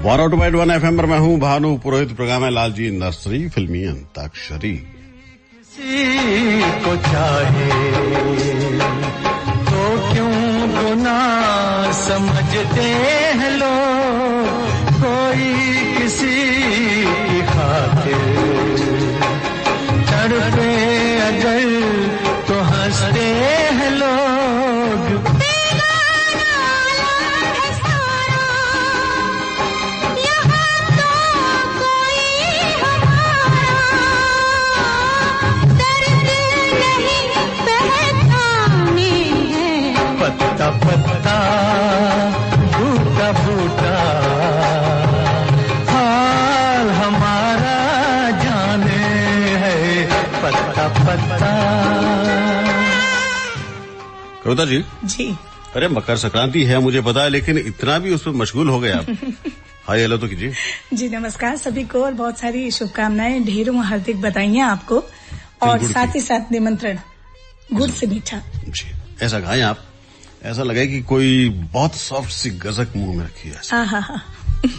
102.1 FM पर मैं हूँ भानु पुरोहित। प्रोग्राम है लालजी नर्सरी फिल्मी अंताक्षरी। किसी को चाहे तो क्यों गुनाह समझते हैं लोग, कोई किसी की खातिर तड़पे अगर तो हंसते हैं लोग। पत्ता पत्ता बूटा बूटा हाल हमारा जाने है, पत्ता पत्ता। कविता जी। जी। अरे मकर संक्रांति है मुझे पता है, लेकिन इतना भी उसमें मशगूल हो गए आप। हाय हेलो तो कीजिए। जी नमस्कार सभी को और बहुत सारी शुभकामनाएं, ढेरों हार्दिक बधाइयां आपको और साथ ही साथ निमंत्रण गुड़ से मीठा। जी ऐसा गाएं आप, ऐसा लगे कि कोई बहुत सॉफ्ट सी गजक मुंह में रखी है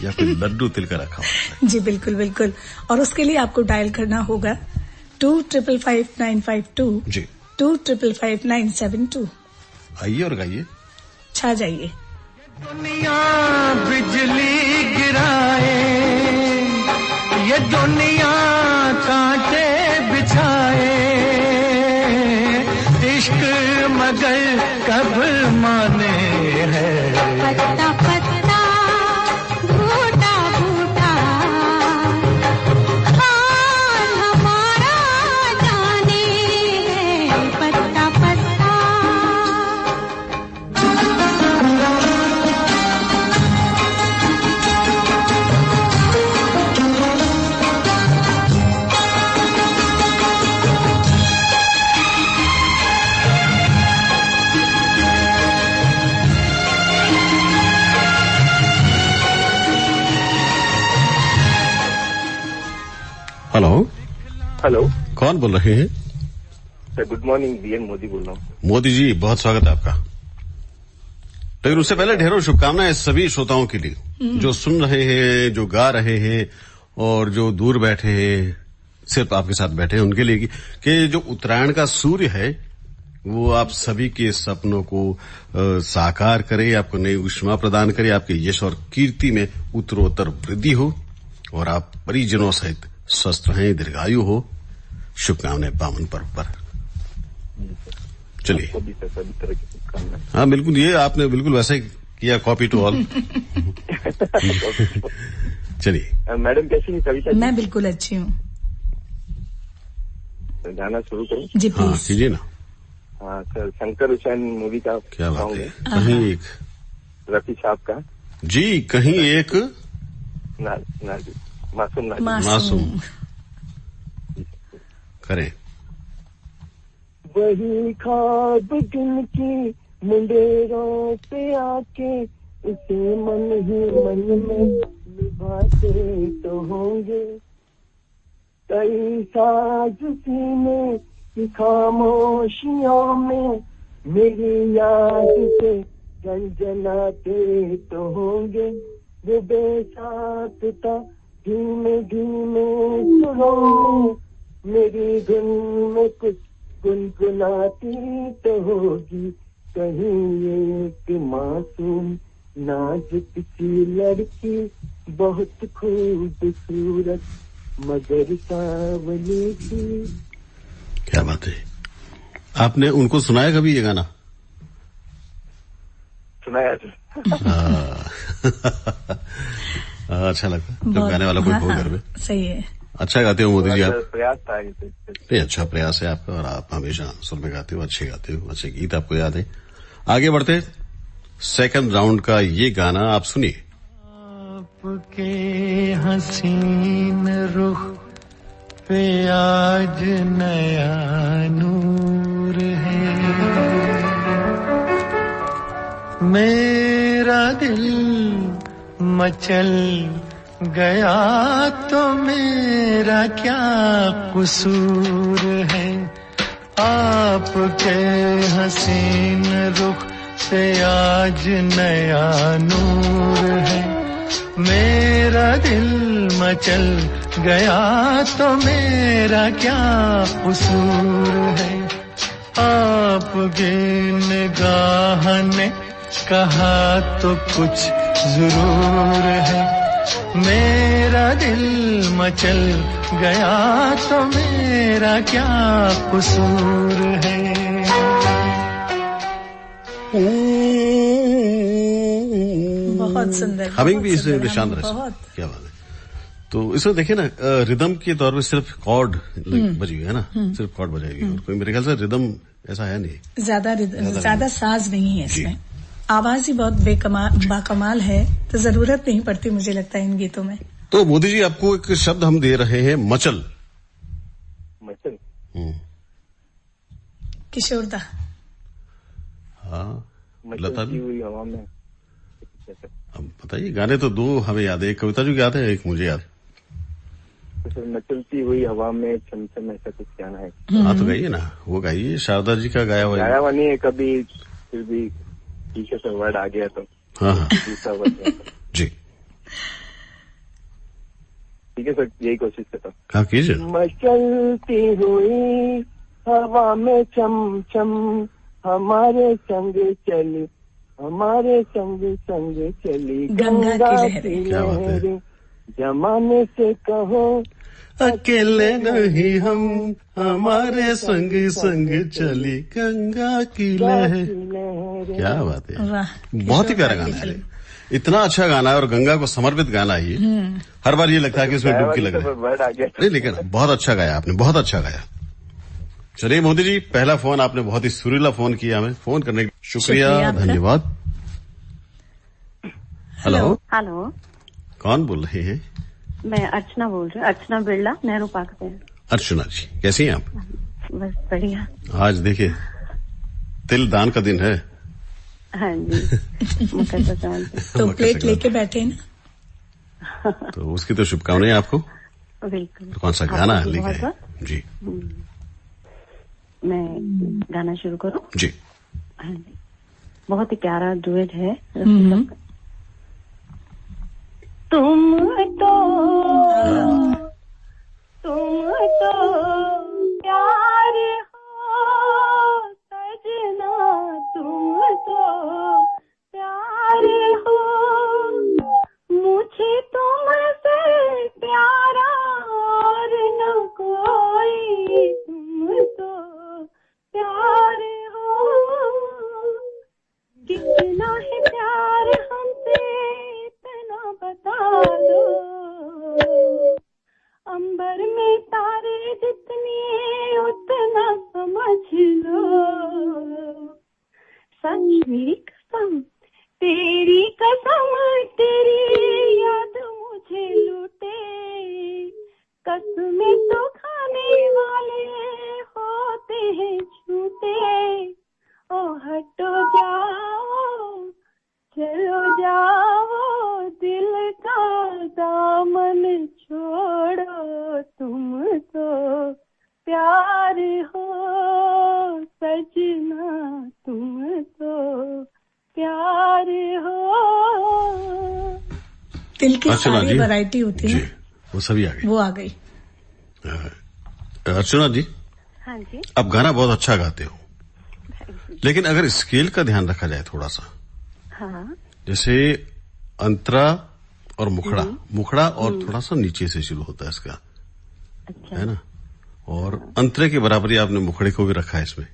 या कोई लड्डू तिल का रखा हो। जी बिल्कुल बिल्कुल। और उसके लिए आपको डायल करना होगा 2555952 जी 2555972। आइए और गाइए, छा जाइए। दुनिया बिजली गिराए, ये दुनिया कांटे बिछाए, इश्क मगर कब माने हैं। पत्ता पत्ता बूटा बूटा हाल हमारा जाने है, पत्ता पत्ता। हेलो हेलो, कौन बोल रहे हैं? Sir good morning, BN Modi बोल रहा हूँ। मोदी जी बहुत स्वागत है आपका। लेकिन उससे पहले ढेरों शुभकामनाएं सभी श्रोताओं के लिए जो सुन रहे हैं, जो गा रहे हैं और जो दूर बैठे हैं, सिर्फ आपके साथ बैठे हैं उनके लिए कि जो उत्तरायण का सूर्य है वो आप सभी के सपनों को साकार करे, आपको नई ऊष्मा प्रदान करे, आपके यश और कीर्ति में उत्तरोत्तर वृद्धि हो और आप परिजनों सहित स्वस्थ रहें, दीर्घायु हो। शुभकामनाएं पावन पर्व पर। चलिए। सभी तरह की शुभकामनाएं। हाँ बिल्कुल, ये आपने बिल्कुल वैसे ही किया, कॉपी टू ऑल। चलिए। मैडम कैसी है कविता? मैं बिल्कुल अच्छी हूँ। गाना शुरू करूँ? जी हाँ प्लीज। कीजिए ना। हाँ सर, शंकर हुसैन मूवी का क्या बात सॉन्ग है। है, कहीं एक रफी साहब का। जी कहीं एक मासूम करें। वही ख्वाब गिन की मुंडेरों पे आके उसे मन ही मन में निभाते तो होंगे, कई साज सीने की खामोशियों में मेरी याद से गंजनाते तो होंगे, वो बेसाख्ता धीमे धीमे सुरों में मेरी धुन में कुछ गुनगुनाती तो होगी, कहीं एक मासूम नाजुक सी लड़की बहुत खूबसूरत मगर सावली थी। क्या बात है। आपने उनको सुनाया कभी ये गाना? सुनाया। अच्छा लगता है जब गाने वाला कोई हो घर में। सही है। अच्छा गाते हो मोदी जी आप। प्रयास था ये अच्छा प्रयास है आपका और आप हमेशा सुर में गाते हो, अच्छे गाते हो, अच्छे गीत आपको याद है। आगे बढ़ते सेकंड राउंड का ये गाना आप सुनिए। आपके हसीन रुख पे आज नया नूर है, मेरा दिल मचल गया तो मेरा क्या कसूर है, आपके हसीन रुख पे आज नया नूर है, मेरा दिल मचल गया तो मेरा क्या कसूर है, आपकी निगाह ने कहा तो कुछ जरूर है। मेरा दिल मचल गया तो मेरा क्या कसूर है। बहुत सुंदर, हमिंग भी बहुत इसमें सुंदर, निशान रहे, बहुत। क्या बात है। तो इसमें देखिए ना, रिदम के तौर पे सिर्फ कॉर्ड बजी हुई है ना, सिर्फ कॉर्ड बजाएगी, और कोई मेरे ख्याल से रिदम ऐसा है नहीं, ज्यादा साज नहीं है इसमें। आवाज ही बहुत बाकमाल है, तो जरूरत नहीं पड़ती मुझे लगता है इन गीतों में। तो मोदी जी, आपको एक शब्द हम दे रहे हैं, मचल। मचल। किशोरदा। हाँ, मचल लता की भी। हुई हवा में। अब बताइए, गाने तो दो हमें याद है, एक कविता जी याद है, एक मुझे याद है। तो सर, मचलती हुई हवा में चमचम ऐसा कुछ गाना है। हाँ तो गाइए ना, वो गाइए, शारदा जी का गाया हुआ है। गाया हुआ नहीं है कभी, फिर भी ठीक है सर, वर्ड आ गया तो हाँ हाँ दूसरा वर्ड जी, ठीक है सर, यही कोशिश करता हूँ। हाँ कीजिए। मचलती हुई हवा में चमचम हमारे संग चली, हमारे संग संग चली गंगा की लहरें। क्या बात है। जमाने से कहो अकेले नहीं हम, हमारे संग संग चली गंगा की लहर। क्या बात है, वाह, बहुत ही प्यारा गाना है, इतना अच्छा गाना है, और गंगा को समर्पित गाना है ये। हर बार ये लगता है कि इसमें डुबकी लग रही है। वर्ड आ गया। नहीं, लेकिन बहुत अच्छा गाया आपने, बहुत अच्छा गाया। चलिए मोदी जी, पहला फोन आपने बहुत ही सुरीला फोन किया, हमें फोन करने के शुक्रिया, आपका। धन्यवाद। हेलो, हेलो, कौन बोल रहे हैं? मैं अर्चना बोल रही हूँ, अर्चना बिरला, नेहरू पार्क से। अर्चना जी, कैसी हैं आप? बस बढ़िया। आज देखिए, तिल दान का दिन है। हाँ जी, मकर संक्रांति। तो मकर प्लेट संक्रांति। लेके बैठे हैं ना। तो उसकी तो शुभकामनाएं आपको। बिल्कुल। तो कौन सा गाना आपको लेके बहुत आए? जी मैं गाना शुरू करूँ? जी। हाँ जी, बहुत ही प्यारा डुएट है। तुम तो प्यार हो सजना, तुम तो प्यार हो, मुझे तुमसे प्यारा और न कोई, तुम तो प्यार हो। कितना है प्यार हमसे इतना बता दो, अंबर में तारे जितने उतना समझ लो। सच मेरी कसम, तेरी कसम, तेरी याद मुझे लूटे, कसमें तो खाने वाले होते हैं झूठे। ओ हटो जाओ, चलो जाओ, दिल का दामन छोड़ो, तुम तो प्यार हो सजना, तुम तो प्यार हो। तिल की अर्चना सारी जी। वैरायटी होती जी, है, वो सभी आ गए। वो आ गई। अर्चना जी, हाँ जी, आप गाना बहुत अच्छा गाते हो, लेकिन अगर स्केल का ध्यान रखा जाए थोड़ा सा, हाँ जैसे अंतरा और मुखड़ा, मुखड़ा और थोड़ा सा नीचे से शुरू होता है इसका, अच्छा, है ना, और अंतरे के बराबरी आपने मुखड़े को भी रखा है इसमें।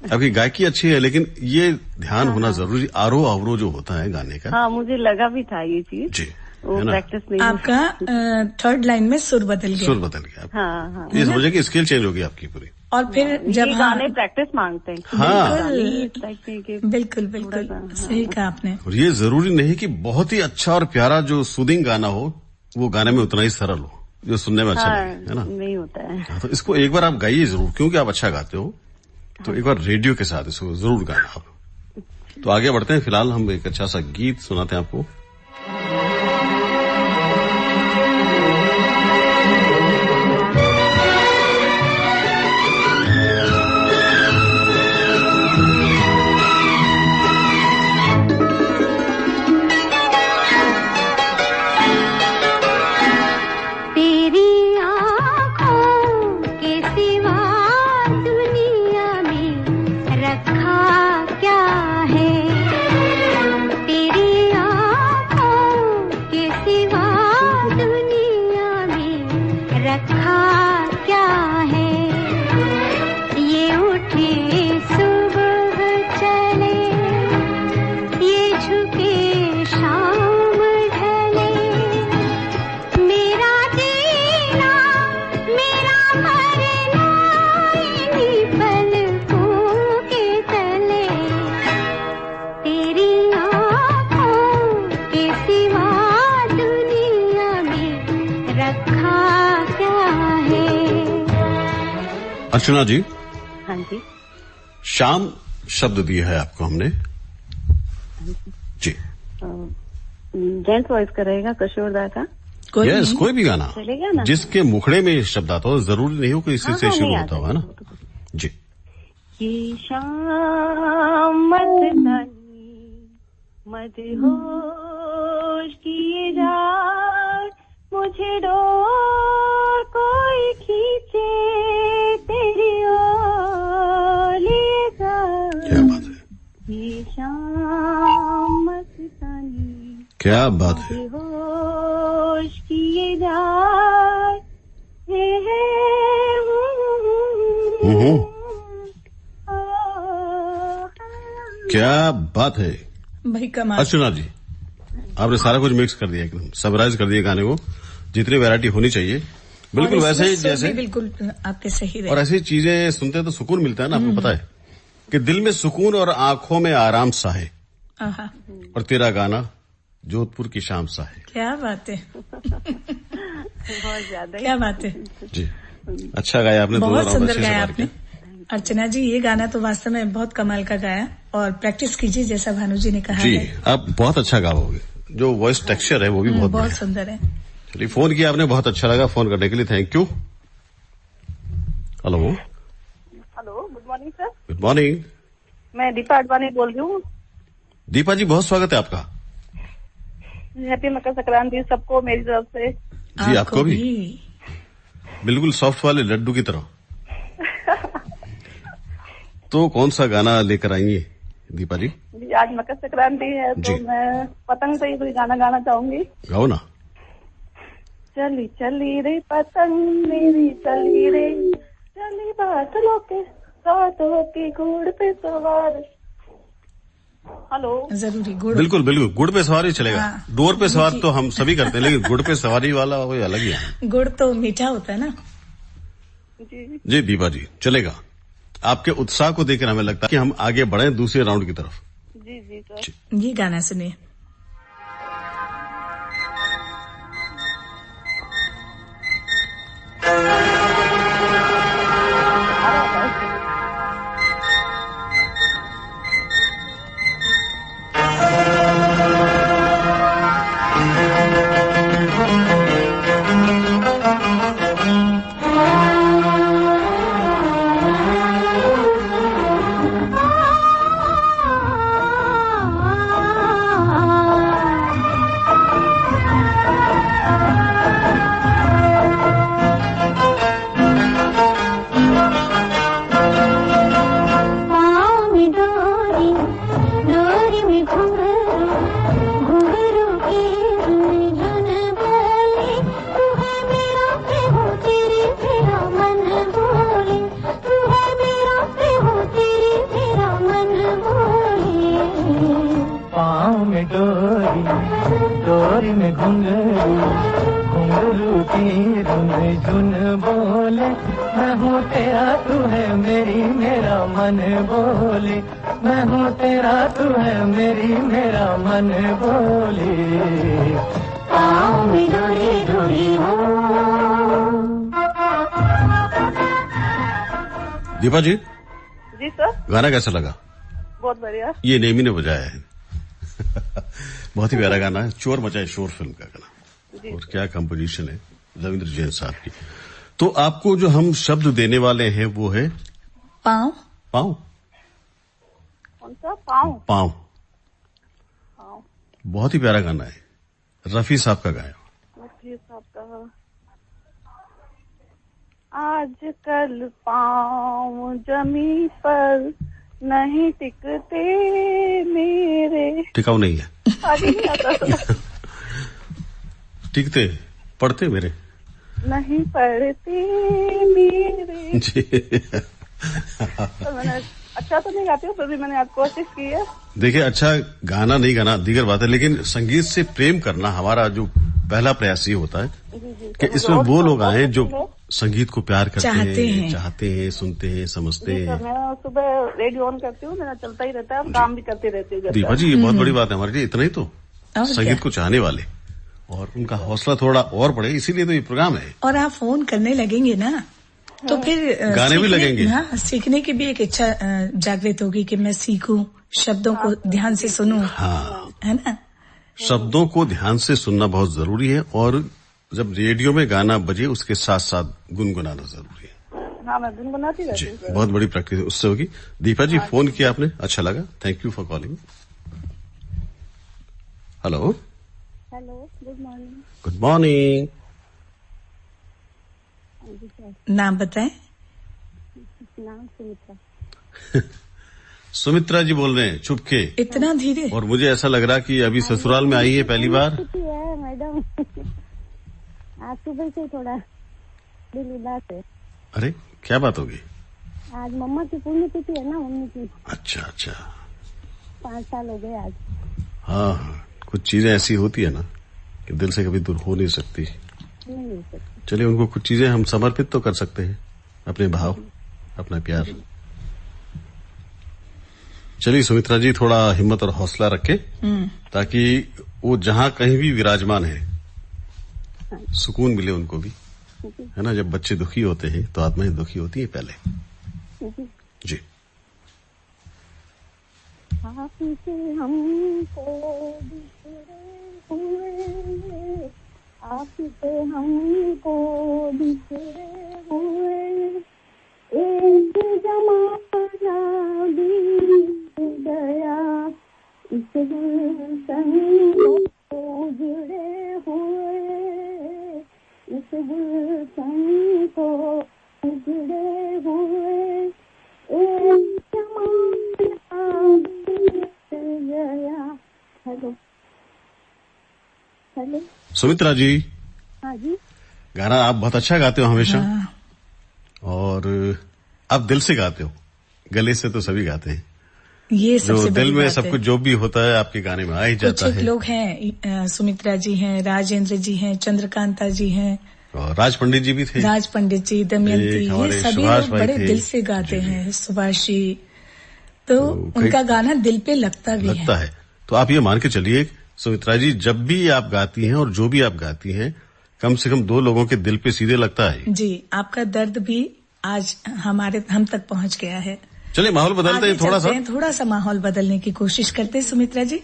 आपकी गायकी अच्छी है, लेकिन ये ध्यान होना जरूरी, आरोह अवरोह जो होता है गाने का। हाँ मुझे लगा भी था ये चीज, जी, वो है ना, प्रैक्टिस नहीं। आपका थर्ड लाइन में सुर बदल गया, सुर बदल गया। हाँ हाँ, ये समझिए कि स्केल चेंज होगी आपकी पूरी। और फिर जब ये गाने प्रैक्टिस मांगते हैं। हाँ। बिल्कुल बिल्कुल सही कहा आपने। और ये जरूरी नहीं कि बहुत ही अच्छा और प्यारा जो सूदिंग गाना हो, वो गाने में उतना ही सरल हो जो सुनने में अच्छा लगे, है ना। नहीं होता है। हाँ, तो इसको एक बार आप गाइए जरूर, क्योंकि आप अच्छा गाते हो, तो एक बार रेडियो के साथ इसको जरूर गाना आप। तो आगे बढ़ते हैं, फिलहाल हम एक अच्छा सा गीत सुनाते हैं आपको। अर्चना जी, हाँ जी। शाम शब्द दिया है आपको हमने जी। जेंट्स वॉइस का रहेगा, किशोरदा का। यस, कोई भी गाना चलेगा ना? जिसके मुखड़े में शब्द आता हो, जरूरी नहीं हो कि इसी से शुरू होता हो, है ना जी। ये शाम मस्तानी मदहोश किए जाए, मुझे डोर कोई खींचे तेरी ओर ले जाए। क्या बात है, ये शाम मस्तानी क्या बात है। मदहोश किए जाए, क्या बात है भाई कमाल। अर्चना जी, आपने सारा कुछ मिक्स कर दिया, एकदम समराइज कर दिया गाने को, जितनी वैरायटी होनी चाहिए बिल्कुल वैसे ही जैसे। बिल्कुल आपके सही रहे। और ऐसी चीजें सुनते हैं तो सुकून मिलता है ना, आपको पता है कि दिल में सुकून और आंखों में आराम सा है। आहा, और तेरा गाना जोधपुर की शाम सा है। क्या बात है। बहुत ज्यादा। क्या बात है जी, अच्छा गाया आपने, दोनों बहुत राउंड सुंदर अच्छे से गाया मार के। आपने। अर्चना जी, ये गाना तो वास्तव में बहुत कमाल का गाया, और प्रैक्टिस कीजिए जैसा भानु जी ने कहा जी, है। आप बहुत अच्छा गाओगे, जो वॉइस टेक्सचर है वो भी बहुत बहुत बढ़िया। सुंदर है। चलिए, फोन किया आपने, बहुत अच्छा लगा, फोन करने के लिए thank you. Hello, hello, good morning sir. Good morning. मैं दीपा अडवाणी बोल रही हूँ। दीपा जी, बहुत स्वागत है आपका। हैप्पी मकर संक्रांति सबको मेरी तरफ से। जी, आपको भी बिल्कुल सॉफ्ट वाले लड्डू की तरह। तो कौन सा गाना लेकर आएंगे दीपा जी? जी, आज मकर संक्रांति है तो मैं पतंग पे ही कोई गाना गाना चाहूंगी। गाओ ना। चली चली रे पतंग मेरी चली रे, चली बादलों के साथ होती गुड़ पे सवार। हेलो, जरूरी गुड़। बिल्कुल बिल्कुल, गुड़ पे सवारी चलेगा। हाँ। डोर पे सवार तो हम सभी करते हैं, लेकिन गुड़ पे सवारी वाला कोई अलग ही है। गुड़ तो मीठा होता है ना। जी जी दीपा जी, चलेगा। आपके उत्साह को देखकर हमें लगता है कि हम आगे बढ़े दूसरे राउंड की तरफ। जी जी सर। ये गाना सुनिए। डोरी में घुंघरू घुंघरू की धुन धुन बोले, मैं हूँ तेरा तू है मेरी मेरा मन बोले, मैं हूँ तेरा तू है मेरी मेरा मन बोले, पाँव में डोरी डोरी हो। दीपा जी, जी सर। गाना कैसा लगा? बहुत बढ़िया। ये नेमी ने बजाया है। बहुत ही प्यारा गाना है, चोर मचाए शोर फिल्म का गाना, और क्या कंपोजिशन है रविंद्र जैन साहब की। तो आपको जो हम शब्द देने वाले हैं वो है पाँव। पाँव? कौन सा? पाँव। पाँव। बहुत ही प्यारा गाना है, रफी साहब का गाया। रफी साहब का। आजकल पाँव जमी पर नहीं टिकते मेरे। टिकाऊ नहीं है। आगे नहीं आता। टिकते पढ़ते मेरे नहीं पढ़ते मेरे। जी। तो मैंने अच्छा तो नहीं गाती हूँ, फिर भी मैंने आज कोशिश की है। देखिए, अच्छा गाना नहीं गाना दीगर बात है, लेकिन संगीत से प्रेम करना हमारा जो पहला प्रयास ये होता है कि इसमें वो लोग आए जो संगीत को प्यार करते हैं, चाहते हैं, सुनते हैं, समझते हैं। मैं सुबह रेडियो ऑन करती हूँ, मेरा चलता ही रहता है, और काम भी करते रहती हूँ। दीपा जी, ये बहुत बड़ी बात है हमारे लिए। इतना ही तो संगीत को चाहने वाले और उनका हौसला थोड़ा और बढ़े, इसीलिए तो ये प्रोग्राम है। और आप फोन करने लगेंगे ना तो फिर गाने भी लगेंगे। हाँ, सीखने की भी एक इच्छा जागृत होगी कि मैं सीखूं, शब्दों को ध्यान से सुनूं। हाँ, है ना? शब्दों को ध्यान से सुनना बहुत जरूरी है और जब रेडियो में गाना बजे उसके साथ साथ गुनगुनाना जरूरी है। हाँ, मैं गुनगुनाती रहती जी, हूँ। बहुत बड़ी प्रैक्टिस उससे होगी। दीपा जी, फोन किया आपने, अच्छा लगा, thank you for calling. Hello, hello, good morning. Good morning. नाम बताएं। नाम सुमित्रा। सुमित्रा जी बोल रहे हैं चुपके, इतना धीरे? और मुझे ऐसा लग रहा कि अभी ससुराल में आई है पहली बार। है मैडम, आज सुबह से थोड़ा दिल उदास है। अरे क्या बात होगी? आज मम्मा की पुण्यतिथि है ना, मम्मी की। अच्छा अच्छा, 5 साल हो गए आज। हाँ हाँ, कुछ चीजें ऐसी होती है ना कि दिल से कभी दूर हो नहीं सकती। नहीं सकती। चलिए, उनको कुछ चीजें हम समर्पित तो कर सकते हैं, अपने भाव, अपना प्यार। चलिए सुमित्रा जी, थोड़ा हिम्मत और हौसला रखें ताकि वो जहां कहीं भी विराजमान है सुकून मिले उनको भी, है ना। जब बच्चे दुखी होते हैं तो आत्माएं दुखी होती है पहले। जी। आपसे हमको बिछड़े हुए, आपसे हमको बिछड़े हुए, एक जमाना बीत गया, इस गुलशन को उजड़े हुए, इस गुलशन को उजड़े हुए, एक जमाना बीत गया। हेलो हेलो, सुमित्रा जी, हाँ जी, गाना आप बहुत अच्छा गाते हो हमेशा। हाँ। और आप दिल से गाते हो, गले से तो सभी गाते हैं। ये जो सबसे बड़ी दिल में बात सब है। कुछ जो भी होता है आपके गाने में आ ही जाता कुछ है। लोग हैं, सुमित्रा जी हैं, राजेंद्र जी हैं, चंद्रकांता जी हैं, और राज पंडित जी भी थे। राज पंडित जी, दमयंती, एक हमारे ये सभी सुभाष लोग भाई बड़े थे। दिल से गाते जी, जी। हैं। सुभाष जी, तो कई- उनका गाना दिल पे लगता भी लगता है। तो आप ये मान के चलिए सुमित्रा जी, जब भी आप गाती हैं और जो भी आप गाती हैं, कम से कम 2 लोगों के दिल पे सीधे लगता है। जी, आपका दर्द भी आज हम तक पहुंच गया है। चलिए माहौल बदलते हैं थोड़ा सा। थोड़ा सा माहौल बदलने की कोशिश करते हैं सुमित्रा जी।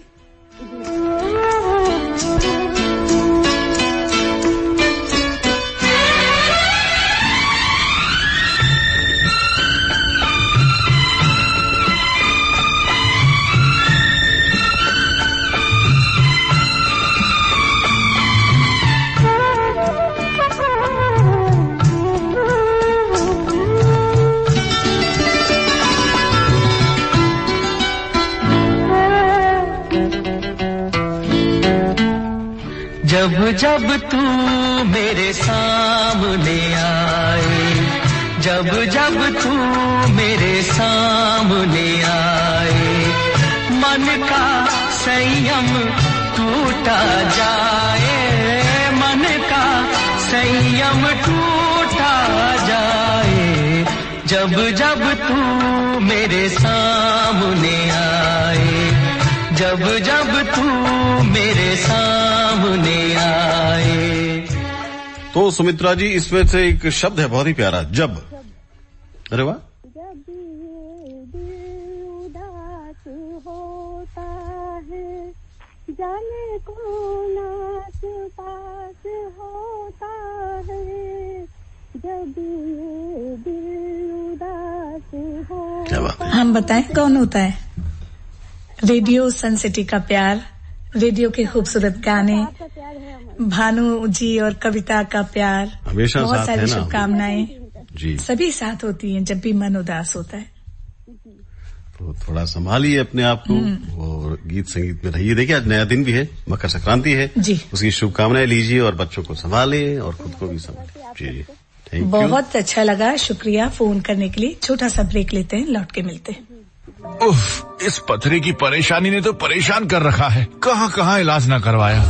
जब जब तू मेरे सामने आए, जब जब तू मेरे सामने आए, मन का संयम टूटा जाए, मन का संयम टूटा जाए। जब जब तू मेरे सामने आए, जब जब तू मेरे सामने आए। तो सुमित्रा जी, इसमें से एक शब्द है बहुत ही प्यारा, जब। अरे वाह। जब ये दिल उदास होता है, जाने कौन आस पास होता है, जब ये दिल उदास क्या बात होता है। हम बताएं कौन होता है? रेडियो सन सिटी का प्यार, रेडियो के खूबसूरत गाने, आपका प्यार है हमारा। भानु जी और कविता का प्यार, हमेशा बहुत साथ सारी है ना। शुभकामनाएं जी, सभी साथ होती हैं जब भी मन उदास होता है। तो थोड़ा संभालिए अपने आप को और गीत संगीत में रहिए। देखिए आज नया दिन भी है, मकर संक्रांति है जी। उसकी शुभकामनाएं लीजिए और बच्चों को संभालें और खुद को भी संभालें। जी, थैंक यू। बहुत अच्छा लगा, शुक्रिया फोन करने के लिए। छोटा सा ब्रेक लेते हैं, लौट के मिलते हैं। उफ, इस पथरी की परेशानी ने तो परेशान कर रखा है। कहाँ कहाँ इलाज न करवाया।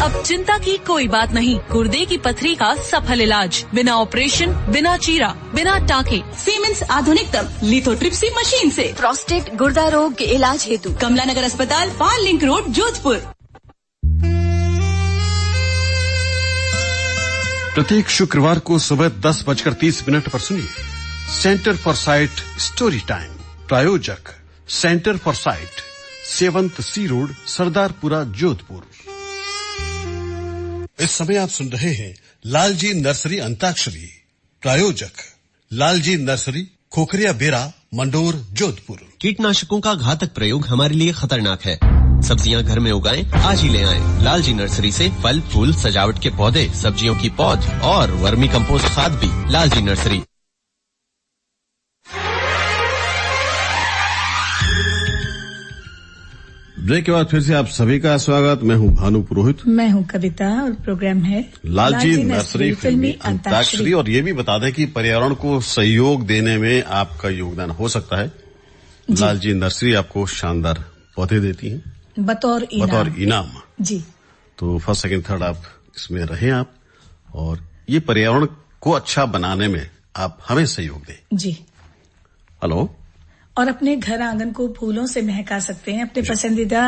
अब चिंता की कोई बात नहीं। गुर्दे की पथरी का सफल इलाज, बिना ऑपरेशन, बिना चीरा, बिना टाके, सीमेंस आधुनिकतम लिथोट्रिप्सी मशीन से। प्रोस्टेट गुर्दा रोग के इलाज हेतु कमला नगर अस्पताल, पाल लिंक रोड, जोधपुर। प्रत्येक शुक्रवार को सुबह 10:30 पर सुनिए centre for sight story time. प्रायोजक centre for sight, seventh C road, Sardarpura, Jodhpur. इस समय आप सुन रहे हैं लालजी नर्सरी अंताक्षरी। प्रायोजक लालजी नर्सरी, खोखरिया बेरा, मंडोर, जोधपुर। कीटनाशकों का घातक प्रयोग हमारे लिए खतरनाक है। सब्जियां घर में उगाएं, आज ही ले आएं। लालजी नर्सरी से फल, फूल, सजावट के पौधे, सब्जियों की पौध और वर्मी कंपोस्ट खाद भी। लालजी नर्सरी। ब्रेक के बाद फिर से आप सभी का स्वागत। मैं हूं भानु पुरोहित। मैं हूं कविता और प्रोग्राम है लालजी नर्सरी फिल्मी अंताक्षरी। और ये भी बता दें कि पर्यावरण को सहयोग देने में आपका योगदान हो सकता है। लालजी नर्सरी आपको शानदार पौधे देती है बतौर इनाम। जी। तो फर्स्ट, सेकंड, थर्ड आप इसमें रहें आप, और ये पर्यावरण को अच्छा बनाने में आप हमें सहयोग दें। जी। हेलो। और अपने घर आंगन को फूलों से महका सकते हैं, अपने पसंदीदा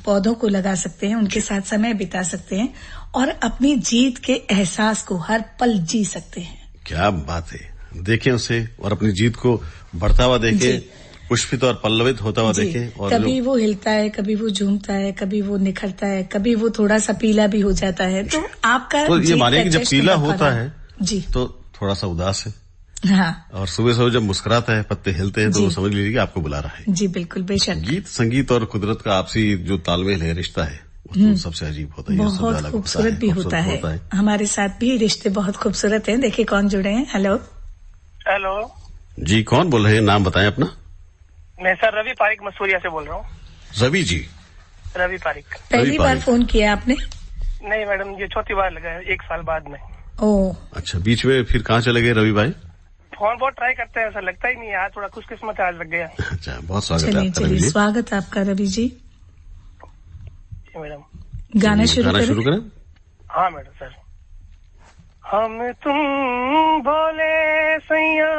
पौधों को लगा सकते हैं, उनके साथ समय बिता सकते हैं और अपनी जीत के एहसास को हर पल जी सकते हैं। क्या बात है। देखें उसे और अपनी जीत को बढ़ता हुआ देखें, पुष्पित और पल्लवित होता हुआ देखें। और कभी वो हिलता है, कभी वो झूमता है, कभी वो निखरता है, कभी वो थोड़ा सा पीला भी हो जाता है। तो आपका तो ये माने कि जब पीला होता है जी तो थोड़ा सा उदास है। हाँ। और सुबह सुबह जब मुस्कुराता है, पत्ते हिलते हैं, तो समझ लीजिए कि आपको बुला रहा है। जी बिल्कुल, बेशक। गीत, संगीत और कुदरत का आपसी जो तालमेल है, रिश्ता है, वो तो सबसे अजीब होता है। बहुत खूबसूरत भी होता है। हमारे साथ भी रिश्ते बहुत खूबसूरत हैं। देखिए कौन जुड़े हैं। हेलो। हेलो जी, कौन बोल रहे हैं? नाम बताएं अपना। मैं सर रवि पारिक मसूरिया से बोल रहा हूँ। रवि जी। रवि पारिक। पहली बार फोन किया आपने? नहीं मैडम, ये चौथी बार लगा है, 1 साल बाद में। ओह अच्छा, बीच में फिर कहाँ चले गए रवि भाई? फोन बहुत ट्राई करते हैं सर, लगता ही नहीं है। आज थोड़ा खुशकिस्मत आज लग गया। अच्छा, बहुत स्वागत है आपका। चलिए स्वागत है आपका रवि जी। मैडम गाना शुरू करें? हाँ मैडम सर। हम तुम बोले सैया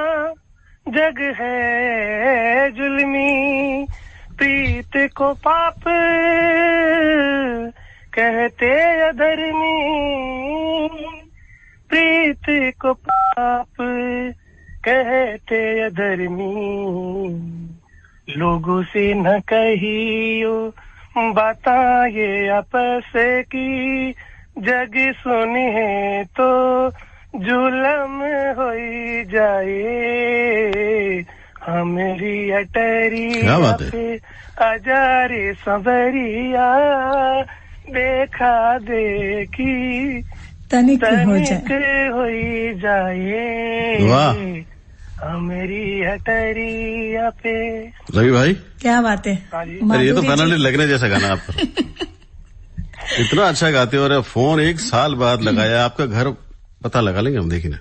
जग है जुल्मी, प्रीत को पाप कहते अधर्मी, प्रीत को पाप कहते अधर्मी, लोगों से न कहियो बाता ये आपस की, जग सुनी है तो जुलम हो जाए, हमारी अटरी पे अजारे संवरिया, देखा देखी तनिक हो जाए, हमारी अटरिया पे। रवि भाई क्या बात है। अरे ये तो फाइनली लगने जैसा गाना आप पर। इतना अच्छा गाते हो। और फोन 1 साल बाद लगाया, आपका घर पता लगा लेंगे हम, देखिए ना।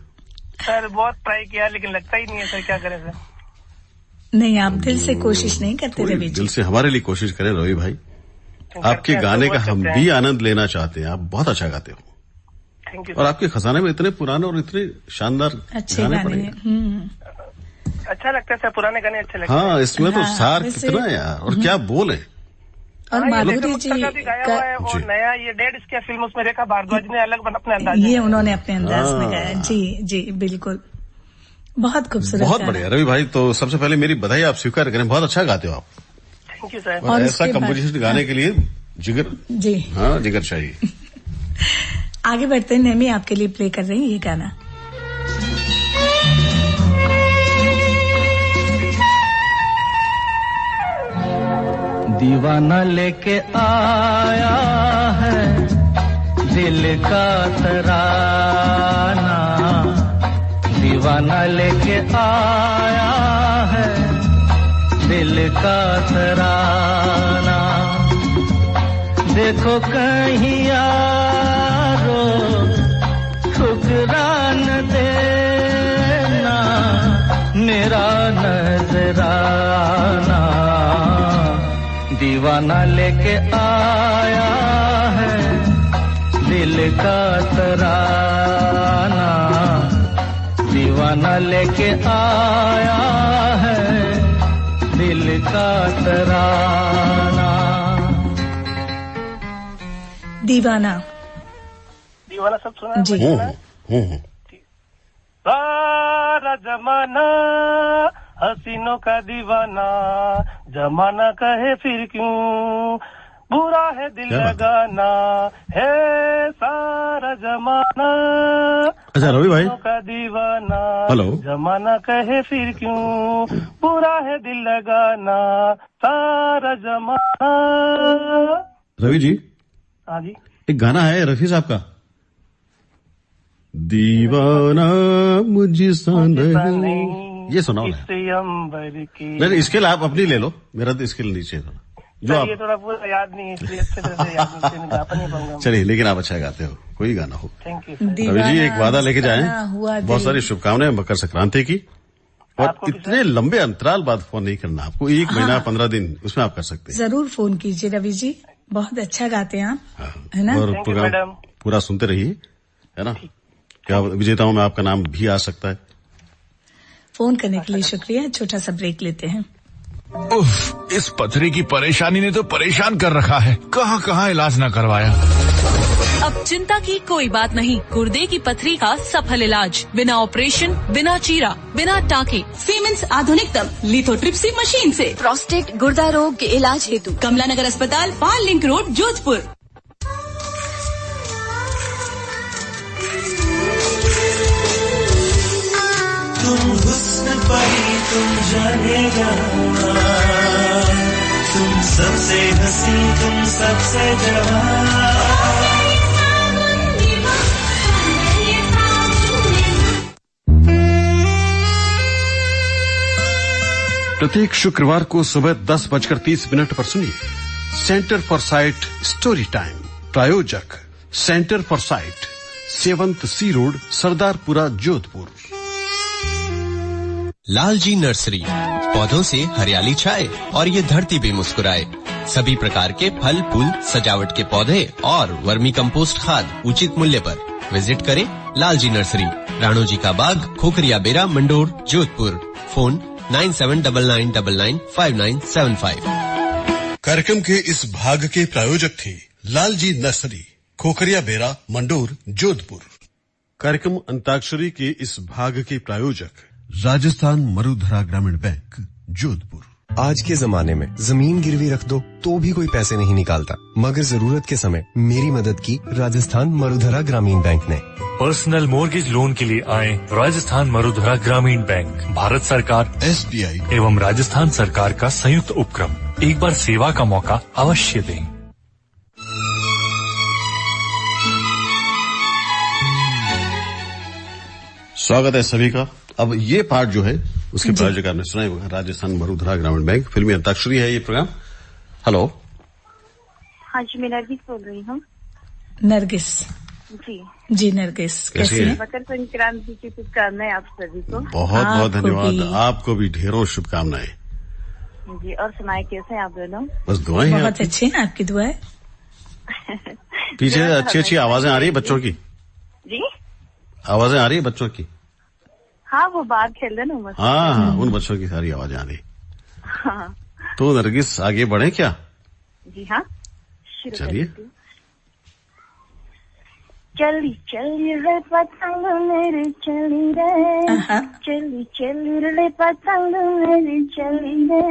सर बहुत ट्राई किया लेकिन लगता ही नहीं है सर, क्या करें सर। नहीं, आप दिल से कोशिश नहीं करते रवि जी। दिल से हमारे लिए कोशिश करें रवि भाई। आपके गाने का हम भी आनंद लेना चाहते हैं। आप बहुत अच्छा गाते हो। Thank you. और आपके खजाने में इतने पुराने और इतने शानदार अच्छे गाने हैं। अच्छा लगता है सर, पुराने गाने अच्छे लगते हैं। हाँ, इसमें तो सार कितना है यार, और क्या बोल है। और माधुरी जी का भी गाया हुआ है, और नया ये डेड इसकी फिल्म, उसमें रेखा भारद्वाज ने अलग अपने अंदाज में, ये उन्होंने अपने अंदाज में गाया। जी जी बिल्कुल, बहुत खूबसूरत, बहुत बढ़िया रवि भाई। तो सबसे पहले मेरी बधाई आप स्वीकार करें, बहुत अच्छा गाते हो आप। Thank you sir. और ऐसा कंपोजिशन गाने के लिए जिगर, जी हाँ जिगर चाहिए। आगे बढ़ते हैं। नेमी आपके लिए प्ले कर रही है ये गाना। दीवाना लेके आया है दिल का तराना, दीवाना लेके आया है दिल का तराना, देखो कहीं यारो ठुकरा न देना मेरा नजराना, दीवाना लेके आया है दिल का तराना, दीवाना लेके आया है दिल का तराना। दीवाना। ये वाला सब सुना जी। है? सारा जमाना हसीनों का दीवाना, जमाना कहे फिर क्यों, बुरा है दिल लगाना, है सारा जमाना अच्छा रवि भाई का दीवाना, हेलो, जमाना कहे फिर क्यों, बुरा है दिल लगाना, सारा जमाना। रवि जी हाँ जी, एक गाना है रफी साहब का, दीवाना मुझसा नहीं, ये सुनाओ ना। नहीं इसके लिए आप अपनी ले लो, मेरा तो इसके लिए नीचे था जो आप, ये थोड़ा पूरा याद नहीं है इसलिए अच्छे तरह से याद नहीं, गा नहीं पाऊंगा। चलिए लेकिन आप अच्छा गाते हो, कोई गाना हो। Thank you. रवि जी एक वादा लेके जाएं, बहुत सारी शुभकामनाएं मकर संक्रांति की, और इतने लंबे अंतराल बाद फोन नहीं करना आपको, 1 महीना 15 दिन उसमें आप कर सकते हैं। जरूर फोन कीजिए रवि जी, बहुत अच्छा गाते हैं आप, है ना? और प्रोग्राम पूरा सुनते रहिए, है ना? क्या विजेताओं में आपका नाम भी आ सकता है। फोन करने के लिए शुक्रिया। छोटा सा ब्रेक लेते हैं। उफ, इस पथरी की परेशानी ने तो परेशान कर रखा है, कहाँ कहाँ इलाज न करवाया। अब चिंता की कोई बात नहीं, गुर्दे की पथरी का सफल इलाज, बिना ऑपरेशन, बिना चीरा, बिना टाँके, सीमेंस आधुनिकतम लिथोट्रिप्सी मशीन से। प्रोस्टेट गुर्दा रोग के इलाज हेतु कमला नगर अस्पताल, पाल लिंक रोड, जोधपुर। तुम हुस्न परी तुम जानेगा, तुम सबसे हंसी तुम सबसे जवान। प्रत्येक शुक्रवार को सुबह 10:30 पर सुनिए centre for sight story time. प्रायोजक centre for sight, 7th C road, Sardarpura, Jodhpur. Lalji nursery, पौधों से हरियाली छाए और ये धरती भी मुस्कुराए। सभी प्रकार के फल फूल, सजावट के पौधे और वर्मी कंपोस्ट खाद उचित मूल्य पर। विजिट करें लालजी नर्सरी, राणोजी का बाग, खोखरिया बेरा, मंडोर, जोधपुर। फोन 9799995975। कार्यक्रम के इस भाग के प्रायोजक थे लालजी नर्सरी, खोखरिया बेरा, मंडोर, जोधपुर। कार्यक्रम अंताक्षरी के इस भाग के प्रायोजक राजस्थान मरुधरा ग्रामीण बैंक, जोधपुर। आज के जमाने में जमीन गिरवी रख दो तो भी कोई पैसे नहीं निकालता, मगर जरूरत के समय मेरी मदद की राजस्थान मरुधरा ग्रामीण बैंक ने। पर्सनल मोर्गेज लोन के लिए आए राजस्थान मरुधरा ग्रामीण बैंक, भारत सरकार, SBI एवं राजस्थान सरकार का संयुक्त उपक्रम। एक बार सेवा का मौका अवश्य दें। स्वागत है सभी का। अब ये पार्ट जो है उसके प्रायोजक आपने सुना ही, राजस्थान मरुधरा ग्रामीण बैंक, फिल्मी अंताक्षरी है ये प्रोग्राम। हेलो। हाँ जी, मैं नरगिस बोल रही हूँ। नरगिस जी नरगिस, कैसी है? मकर संक्रांति की शुभकामनाएं आप सभी को। बहुत बहुत धन्यवाद, आपको भी ढेरों शुभकामनाएं जी। और सुनाए कैसे हैं आप दोनों? बस दुआएं हैं, बहुत अच्छे हैं आपकी दुआएं। पीछे अच्छी अच्छी आवाजें आ रही है बच्चों की। जी आवाजें आ रही है बच्चों की। हाँ, वो बाहर खेल रहे ना। हाँ, उन बच्चों की सारी आवाजें आ रही। हाँ। तो नरगिस आगे बढ़े क्या? जी हाँ, चलिए। चली चली रे पतंग मेरी चली रे, चली चली रे पतंग मेरी चली रे,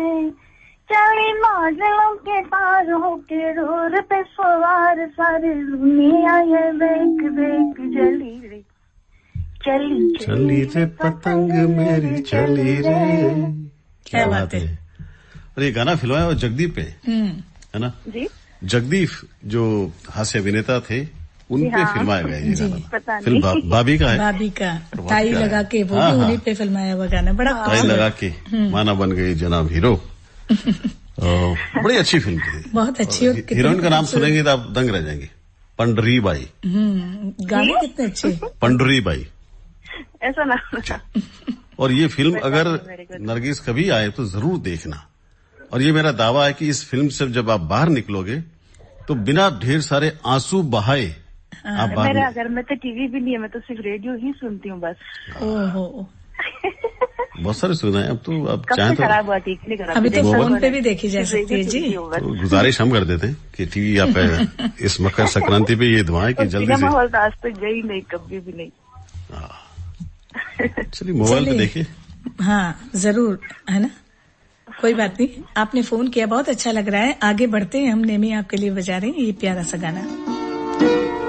चली बादलों के पार होके रोड पे सवार, सारी दुनिया ये देख देख जली रे, चली चली रे पतंग मेरी चली रे। क्या बात है। और ये गाना फिल्माया जगदीप पे है ना जी? जगदीप जो हास्य अभिनेता थे उन पे फिल्माया गया ये गाना। फिल्म भाभी का है, भाभी का टाई लगा के वो भी उन्हीं पे फिल्माया हुआ गाना, बड़ा टाई लगा के माना बन गई जनाब हीरो। बड़ी अच्छी फिल्म थी, बहुत अच्छी। हीरोइन का नाम सुनेंगे तो आप दंग रह जाएंगे, पंडरी बाई। गाने कितने अच्छे। पंडरी बाई ऐसा ना। और ये फिल्म अगर नरगिस कभी आए तो जरूर देखना। और ये मेरा दावा है कि इस फिल्म से जब आप बाहर निकलोगे तो बिना ढेर सारे आंसू बहाए आप बाहर। मेरा घर में तो टीवी भी नहीं है, मैं तो सिर्फ रेडियो ही सुनती हूँ बस। ओहो। बहुत सारी सुविधाएं अब तो आप चाहें तो खराब हुआ थी, अभी तो फोन पे भी देखी जा सकती है जी। तो गुजारिश हम कर देते हैं कि टीवी आप इस मकर संक्रांति पे ये दुआएं कि जल्दी से। आज तक गई नहीं, कभी भी नहीं। चलिए मोबाइल पे देखिए। हाँ जरूर, है ना, कोई बात नहीं। आपने फोन किया, बहुत अच्छा लग रहा है। आगे बढ़ते हैं, हम नेमी आपके लिए बजा रहे हैं ये प्यारा सा गाना।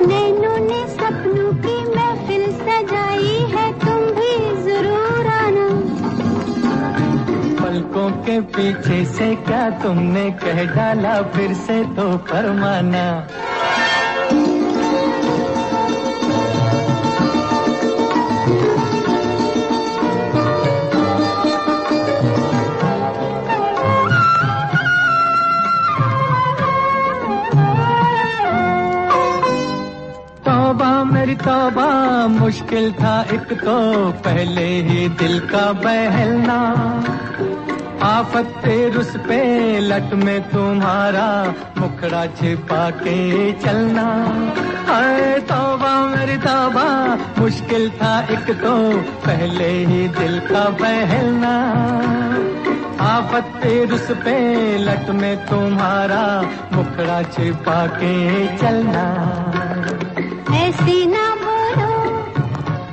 नैनों ने सपनों की महफिल सजाई है, तुम भी जरूर आना। पलकों के पीछे से क्या तुमने कह डाला, फिर से तो फरमाना। मेरी तौबा मुश्किल था एक तो पहले ही दिल का बहलना। आफत पे रुस पे लट में तुम्हारा मुखड़ा छिपा के चलना। हाय तौबा मेरी तौबा मुश्किल था एक तो पहले ही दिल का बहलना। आफत पे रुस पे लट में तुम्हारा मुखड़ा छिपा के चलना। ऐसी ना बोलो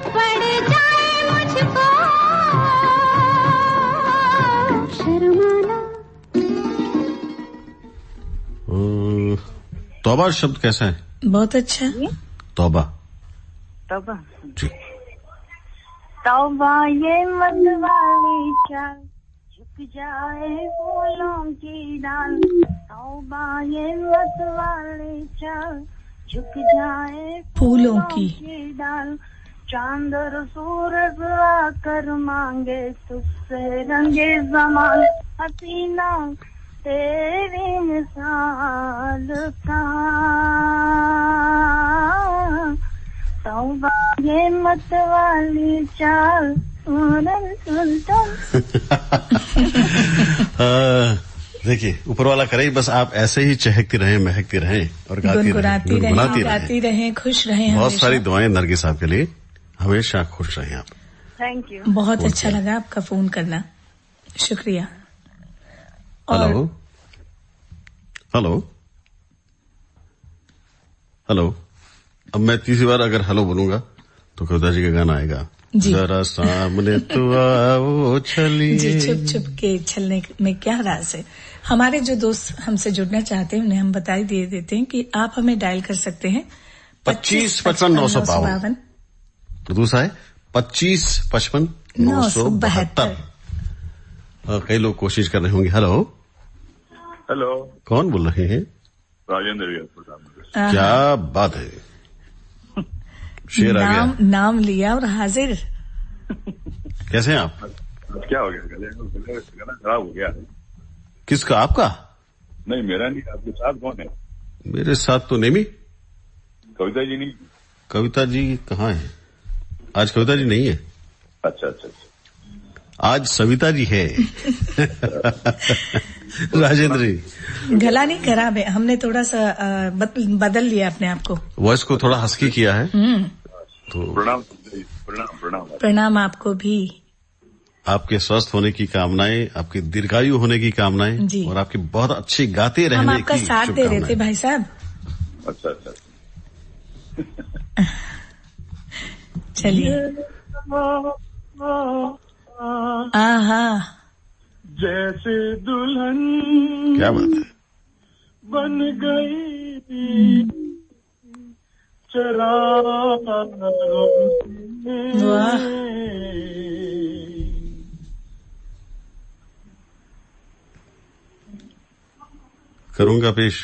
पड़ जाए मुझको शर्माना। तौबा शब्द कैसा है? बहुत अच्छा। तौबा तौबा जी। तौबा ये मत वाली चाल, झुक जाए फूलों की डाल। तौबा ये मत वाली चाल, झुक जाए फूलों की डाल। चांद और सूरज आकर मांगे तुझसे रंगे ज़माल। हसीना तेरी मिसाल का, तौबा ये मत वाली चाल। देखिए ऊपर वाला करे, बस आप ऐसे ही चहकती रहें, महकती रहें और गाती रहें, खुश रहें। बहुत सारी दुआएं नरगिस आपके लिए, हमेशा खुश रहें आप। Thank you. बहुत अच्छा लगा आपका फोन करना, शुक्रिया। Hello hello hello. अब मैं तीसरी बार अगर हेलो बोलूंगा तो कविता जी का गाना आएगा, जरा सामने तो आओ छलिए। जी, छुप छुप के छलने में क्या राज है। हमारे जो दोस्त हमसे जुड़ना चाहते हैं उन्हें हम बता दिए देते हैं कि आप हमें डायल कर सकते हैं 2555-952। दूसरा है 2555-972। कई लोग कोशिश कर रहे होंगे। हेलो हेलो, कौन बोल रहे हैं? राजेंद्र। क्या बात है, शेर आ गया। नाम लिया और हाजिर। कैसे हैं आप? क्या हो गया, गला खराब हो गया? किसका? आपका? नहीं मेरा नहीं। आपके साथ कौन है? मेरे साथ तो नेमी। कविता जी नहीं? कविता जी कहाँ है? आज कविता जी नहीं है। अच्छा अच्छा अच्छा। आज सविता जी है। राजेंद्र जी, गला नहीं खराब है, हमने थोड़ा सा बदल लिया अपने आप को, वॉइस को थोड़ा हस्की किया है। तो प्रणाम प्रणाम प्रणाम प्रणाम आपको भी। आपके स्वस्थ होने की कामनाएं, आपकी दीर्घायु होने की कामनाएं और आपके बहुत अच्छे गाते रहने की। हम आपका साथ दे रहे थे भाई साहब। अच्छा अच्छा। चलिए। आहा, जैसे दुल्हन क्या बात है, बन गई चरागों वाह। करूंगा पेश।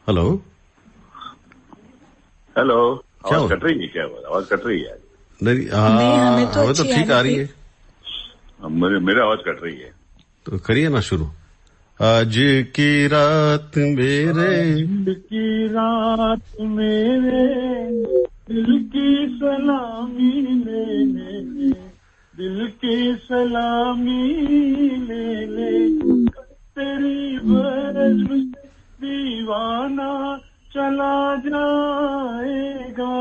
Hello hello. क्या आवाज कट रही है? क्या आवाज कट रही है? नहीं, हमें तो ठीक आ रही है। मेरा आवाज कट रही है तो करिए ना शुरू। आज की रात मेरे, की रात मेरे दिल की सलामी ले ले, दिल की सलामी ले ले। तेरी बज़्म दीवाना चला जाएगा,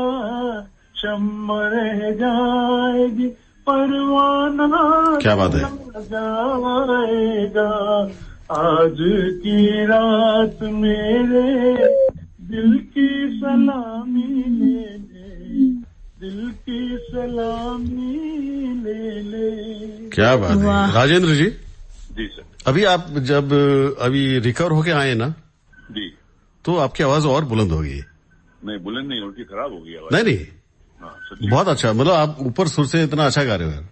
शम्म रह जाएगी परवाना क्या बात है जाएगा आज की रात मेरे दिल की सलामी ले ले दिल की सलामी ले ले। क्या बात है राजेंद्र जी। जी सर। अभी आप जब अभी रिकवर होके आए ना जी तो आपकी आवाज और बुलंद होगी। नहीं बुलंद नहीं उनकी खराब हो गई आवाज। नहीं हाँ, बहुत अच्छा, मतलब आप ऊपर सुर से इतना अच्छा गा रहे हो यार,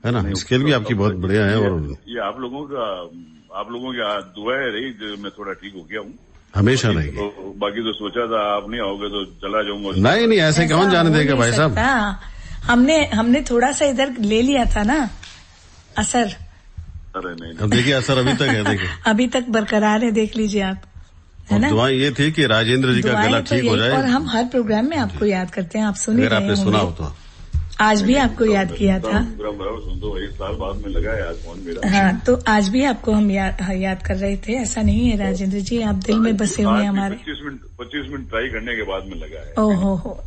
है ना। स्केल भी आपकी बहुत बढ़िया है। और ये आप लोगों की दुआ है रही जो मैं थोड़ा ठीक हो गया हूँ। हमेशा रहेगी। तो बाकी तो सोचा था आप नहीं आओगे तो चला जाऊंगा। नहीं ऐसे कौन जाने देगा भाई साहब। हमने थोड़ा सा इधर ले लिया था ना असर। अरे नहीं अब देखिए असर अभी तक है। देखिए अभी तक बरकरार है, देख लीजिए आप, है ना। दुआ ये थी कि राजेंद्र जी का गला ठीक हो जाए। और हम हर प्रोग्राम में आपको याद करते हैं, आप सुनिए। अगर आपने सुना हो तो आज भी आपको याद किया था। सुन तो 1 साल बाद में लगा है आज फोन मेरा। हाँ, तो आज भी आपको हम याद कर रहे थे। ऐसा नहीं है राजेंद्र जी, आप दिल में बसे हुए हैं हमारे। 25 मिनट ट्राई करने के बाद में लगा है। ओहो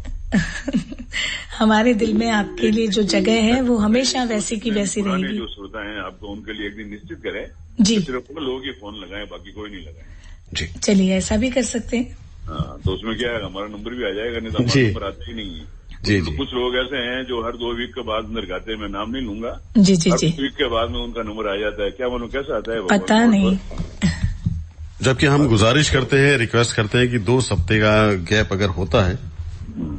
हमारे दिल में आपके लिए जो जगह है वो हमेशा वैसी की वैसी रहेगी। जो श्रोता हैं आपको उनके लिए एक दिन निश्चित करें जी। सिर्फ लोगों के फोन लगाएं, बाकी कोई नहीं लगाए जी। चलिए ऐसा भी कर सकते हैं। हाँ, तो उसमें क्या है हमारा नंबर भी आ जाएगा, नहीं तो हमारा नंबर आता ही नहीं है। जी तो कुछ लोग ऐसे हैं जो हर 2 वीक के बाद अंदर गाते हैं, मैं नाम नहीं लूंगा। जी जी हर जी। 2 वीक के बाद में उनका नंबर आ जाता है, क्या मालूम कैसे आता है पता नहीं। जबकि हम गुजारिश करते हैं, रिक्वेस्ट करते हैं कि 2 हफ्ते का गैप अगर होता है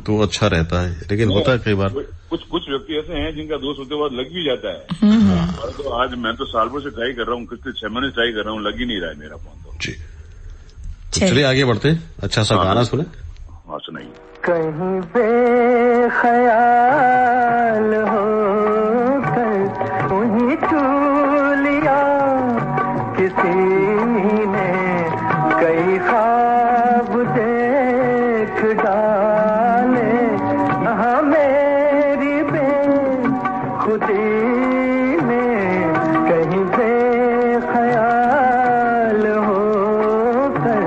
तो अच्छा रहता है, लेकिन होता है कई बार। कुछ व्यक्ति ऐसे हैं जिनका 2 हफ्ते बाद लग भी जाता है। और तो आज मैं तो साल भर से ट्राई कर रहा हूँ, पिछले 6 महीने ट्राई कर रहा हूँ, लग ही नहीं रहा है मेरा फोन तो। जी चलिए आगे बढ़ते हैं, अच्छा सा गाना सुने। हाँ सुनाइए। कहीं बेख्याल हो कर उन्हीं छू लिया किसी ने, कई ख्वाब देख डाले, हाँ मेरी बेखुदी ने, कहीं बेख्याल हो कर।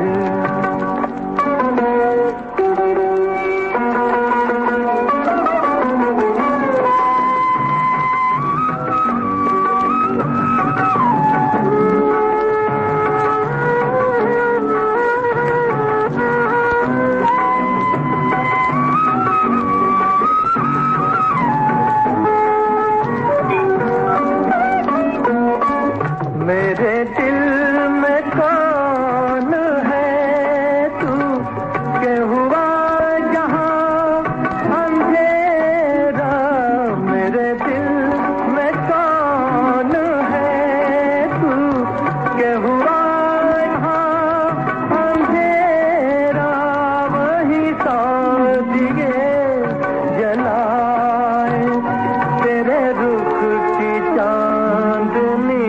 मेरे दिल में कौन है तू के हुआ जहां अंधेरा, मेरे दिल में कौन है तू के हुआ जहां अंधेरा, वही दिए जलाए तेरे रुख की चांदनी,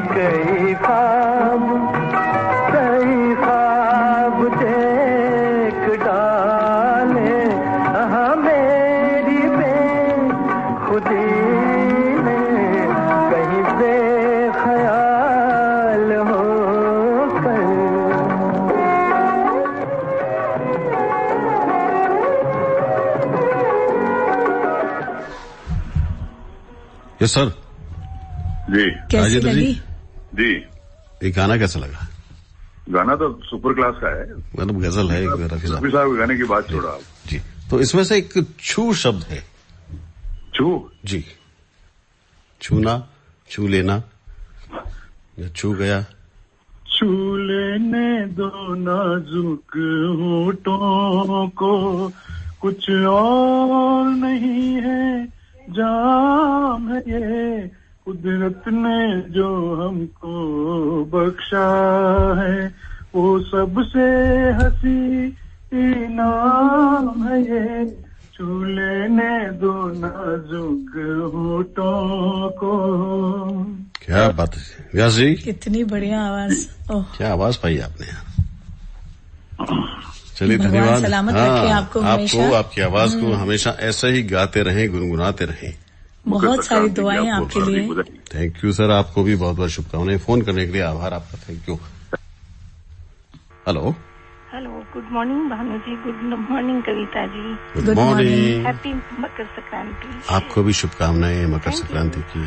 कई ख्वाब देख डाले, हाँ मेरी बेखुदी ने, कहीं बेख्याल हो कर। Yes sir. जी कैसी लगी जी। ये गाना कैसा लगा? गाना तो सुपर क्लास का है, मतलब गजल है। रफी साहब के गाने की बात छोड़ा आप जी। तो इसमें से एक छू शब्द है। छू जी, छूना, छू लेना, या छू गया। छू लेने दो नाजुक होठों को, कुछ और नहीं है जाम है ये, कुदरत ने जो हमको बख्शा है, वो सबसे हंसी इनाम है ये, छू लेने दो नाजुक होठों को। क्या बात है व्यास जी, कितनी बढ़िया आवाज। ओह क्या आवाज पाई आपने यार। चलिए भगवान धन्यवाद। सलामत रखे आपको हमेशा। आपको आपकी आवाज को हमेशा ऐसे ही गाते रहें, गुनगुनाते रहें। बहुत सारी दुआएं आपके लिए। थैंक यू सर, आपको भी बहुत बहुत शुभकामनाएं। फोन करने के लिए आभार आपका, thank you. Hello hello, good morning Bhanu ji, good morning Kavita ji, good morning, happy Makar Sankranti. आपको भी शुभकामनाएं मकर संक्रांति की।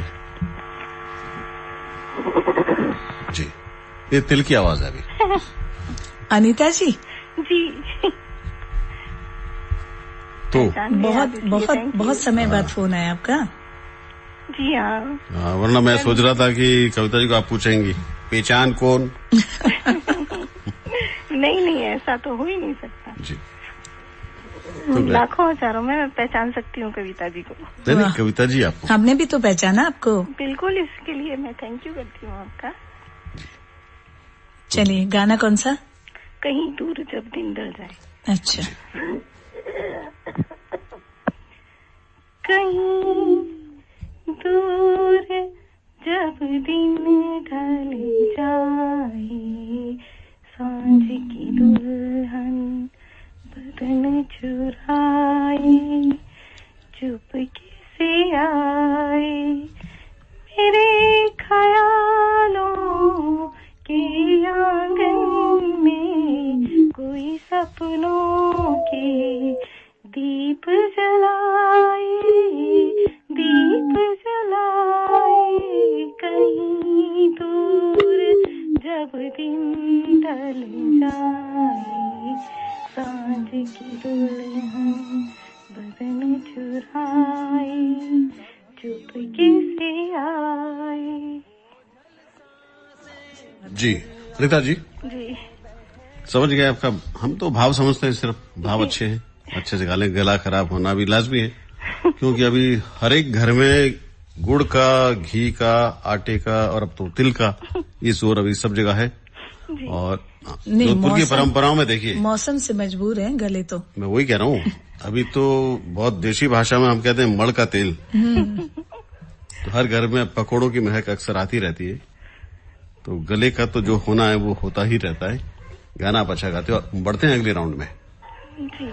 जी, ये तिल की आवाज है अभी। अनीता जी जी, तो बहुत समय बाद फोन आया आपका। जी हाँ, वरना मैं सोच रहा था कि कविता जी को आप पूछेंगी पहचान कौन। नहीं, ऐसा तो हो ही नहीं सकता जी। लाखों हजारों में मैं पहचान सकती हूँ कविता जी को। नहीं, कविता जी आपको हमने भी तो पहचाना आपको। बिल्कुल, इसके लिए मैं थैंक यू करती हूँ आपका। चलिए, गाना कौन सा? कहीं दूर जब दिन ढल जाए। अच्छा। कहीं दूर जब दिन ढल जाए, सांझ की दुल्हन बदन चुराए, चुपके से आए मेरे ख्यालों के आंगन में, कोई सपनों के दीप जलाए, दीप जलाए, कहीं दूर जब दिन ढल जाए, सांझ की दुल्हन बदन चुराए, चुपके से आए। जी, रीता जी जी, समझ गए आपका। हम तो भाव समझते हैं, सिर्फ भाव अच्छे हैं, अच्छे से गा लें। गला खराब होना भी लाजमी है, क्योंकि अभी हर एक घर में गुड़ का, घी का, आटे का और अब तो तिल का ये जोर अभी सब जगह है। और जोधपुर की परंपराओं में देखिए, मौसम से मजबूर है गले तो। मैं वही कह रहा हूँ, अभी तो बहुत देशी भाषा में हम कहते हैं मड़ का तेल। तो हर घर में पकौड़ों की महक अक्सर आती रहती है, तो गले का तो जो होना है वो होता ही रहता है। गाना आप अच्छा गाते हो। बढ़ते हैं अगले राउंड में। जी।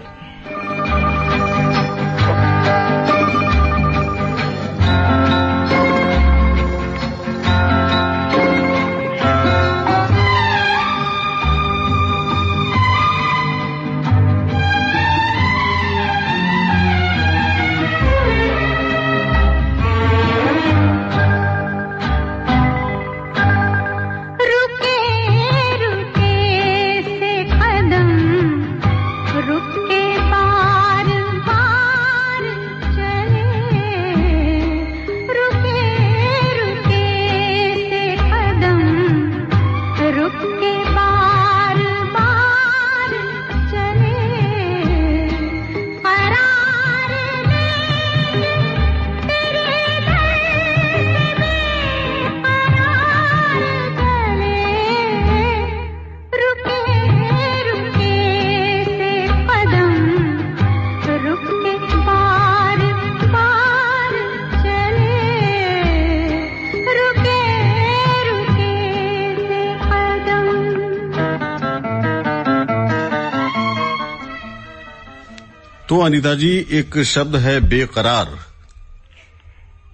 तो अनीता जी, एक शब्द है बेकरार।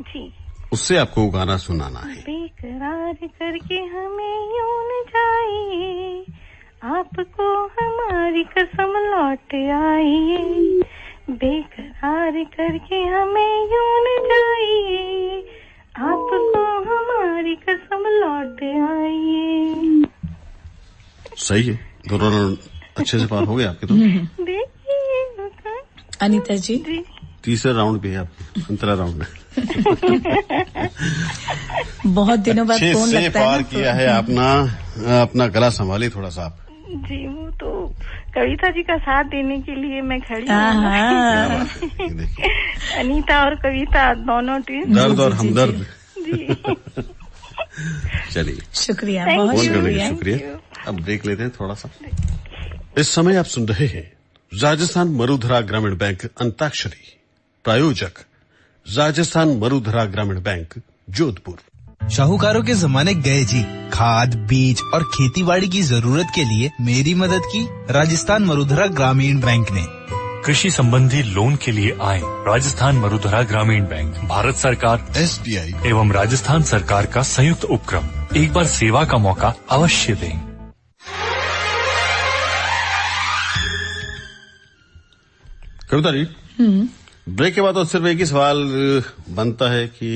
जी, उससे आपको गाना सुनाना है। बेकरार करके हमें यूं न जाइए, आपको हमारी कसम लौट आइए। बेकरार करके हमें यूं न जाइए, आपको हमारी कसम लौट आइए। सही है, दोनों अच्छे से पार हो गए आपके। तो अनीता जी, तीसरा राउंड भी है आपके, अंतरा राउंड में। बहुत दिनों बाद फोन लगता है। पार किया है अपना गला संभालिए थोड़ा सा आप। जी, वो तो कविता जी का साथ देने के लिए मैं खड़ी हूँ। अनीता और कविता दोनों ट्विन, दर्द और हमदर्द। जी। चलिए, शुक्रिया, बहुत शुक्रिया। अब ब्रेक लेते हैं थोड़ा सा। इस समय आप सुन रहे हैं राजस्थान मरुधरा ग्रामीण बैंक अंताक्षरी। प्रायोजक राजस्थान मरुधरा ग्रामीण बैंक, जोधपुर। शाहूकारों के जमाने गए जी। खाद, बीज और खेतीबाड़ी की जरूरत के लिए मेरी मदद की राजस्थान मरुधरा ग्रामीण बैंक ने। कृषि संबंधी लोन के लिए आए राजस्थान मरुधरा ग्रामीण बैंक, भारत सरकार, SBI एवं राजस्थान सरकार का संयुक्त उपक्रम। एक बार सेवा का मौका अवश्य दें। कविता जी, ब्रेक के बाद तो सिर्फ एक ही सवाल बनता है कि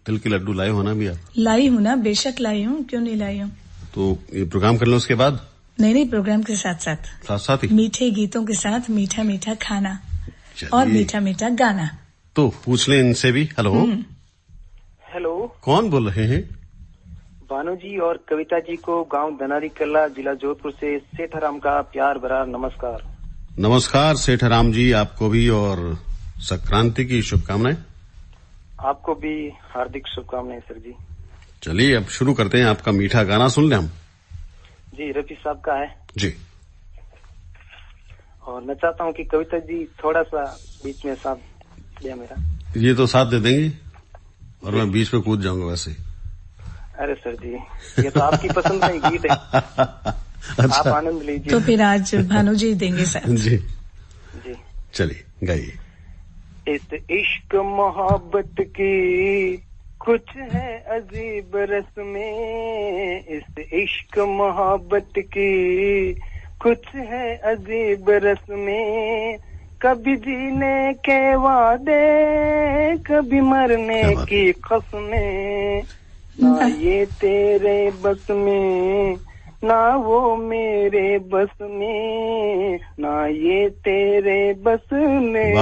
तिल के लड्डू लाए हो ना भी आप? लाई हूँ ना, बेशक लाई हूँ, क्यों नहीं लाई हूँ। तो ये प्रोग्राम कर लो उसके बाद? नहीं, प्रोग्राम के साथ साथ ही मीठे गीतों के साथ मीठा मीठा खाना और मीठा मीठा गाना। तो पूछ लें इनसे भी। हेलो। हेलो, कौन बोल रहे हैं? भानु जी और कविता जी को गांव धनारी कला, जिला जोधपुर से सेठाराम का प्यार भरा नमस्कार। नमस्कार सेठाराम जी, आपको भी और संक्रांति की शुभकामनाएं। आपको भी हार्दिक शुभकामनाएं सर जी। चलिए अब शुरू करते हैं, आपका मीठा गाना सुन लें हम। जी, रफी साहब का है जी। और मैं चाहता हूँ कि कविता जी थोड़ा सा बीच में साथ दिया मेरा। ये तो साथ दे देंगी और मैं बीच में कूद जाऊंगा वैसे। अरे सर जी, ये तो आपकी पसंद का ही गीत है। अच्छा। आप आनंद लीजिए। तो फिर आज भानु जी देंगे साथ। जी जी, चलिए गाइए। इस इश्क मोहब्बत की कुछ है अजीब रस्में, इस इश्क मोहब्बत की कुछ है अजीब रस्में, कभी जीने के वादे कभी मरने की कसमें, ना ये तेरे बस में ना वो मेरे बस में, ना ये तेरे बस में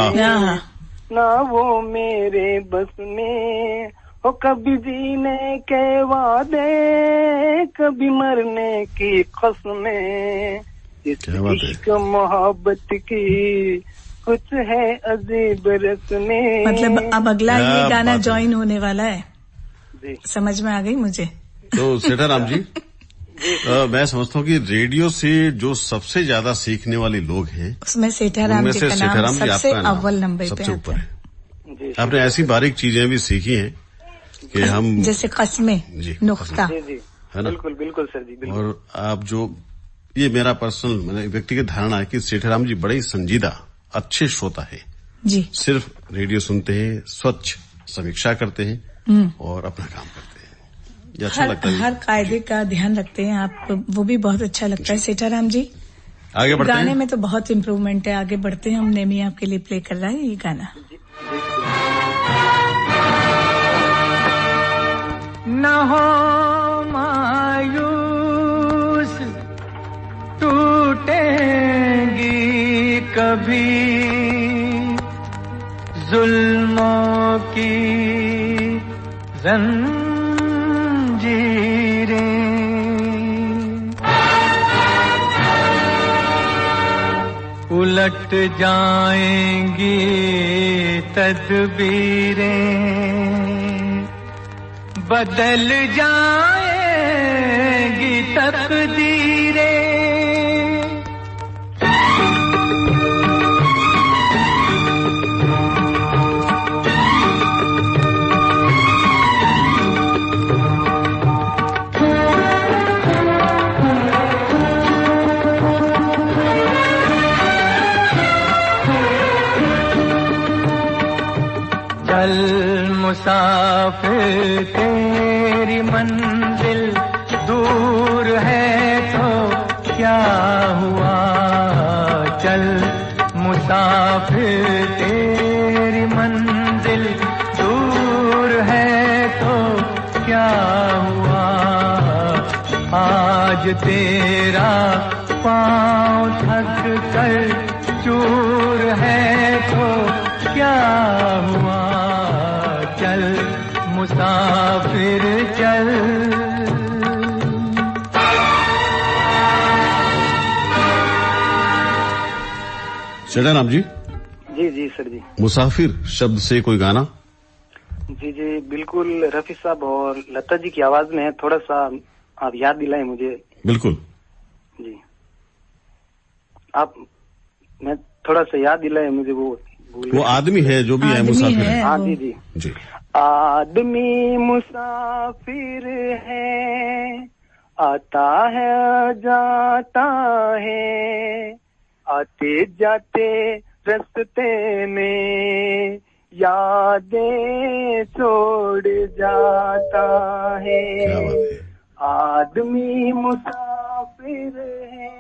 ना वो मेरे बस में, हो कभी जीने के वादे कभी मरने की कसमें, इस इश्क मोहब्बत की कुछ है अजीब रस्में। मतलब अब अगला ये गाना ज्वाइन होने वाला है जी। समझ में आ गई मुझे। तो सेठाराम जी, मैं समझता हूँ कि रेडियो से जो सबसे ज्यादा सीखने वाले लोग हैं उसमें सेठाराम जी का नाम सबसे अव्वल नंबर पे ऊपर है। आपने ऐसी बारीक चीजें भी सीखी हैं कि हम जैसे कस्में, नुक्ता, है ना? बिल्कुल सर जी, बिल्कुल। और आप जो ये मेरा पर्सनल मैंने व्यक्तिगत धारणा है कि सेठाराम जी बड़े संजीदा अच्छे श्रोता है जी। सिर्फ रेडियो सुनते हैं, स्वच्छ समीक्षा करते हैं और अपना काम करते हैं। ये अच्छा लगता है। हर कायदे का ध्यान रखते हैं आप, वो भी बहुत अच्छा लगता है सेठाराम जी। आगे बढ़ते हैं। गाने में तो बहुत इम्प्रूवमेंट है, आगे बढ़ते हैं। हम नेमी आपके लिए प्ले कर रहा है ये गाना। न हो मायूस टूटेंगी कभी जुल्मों की जंजीरें, उलट जाएंगी तदबीरें, बदल जाएंगी तकदीरें, चल मुसाफिर तेरी मंजिल दूर है तो क्या हुआ, चल मुसाफिर तेरी मंजिल दूर है तो क्या हुआ, आज तेरा पाँव थक कर चूर है तो क्या हुआ, चल मुसाफिर चल। सेठाराम जी। जी सर जी। मुसाफिर शब्द से कोई गाना? जी बिल्कुल, रफी साहब और लता जी की आवाज में है, थोड़ा सा आप याद दिलाएं मुझे। बिल्कुल जी, आप मैं थोड़ा सा याद दिलाएं मुझे। वो आदमी है जो भी है मुसाफिर है। हाँ जी। आदमी मुसाफिर है, आता है जाता है, आते जाते रास्ते में यादें छोड़ जाता है। आदमी मुसाफिर है,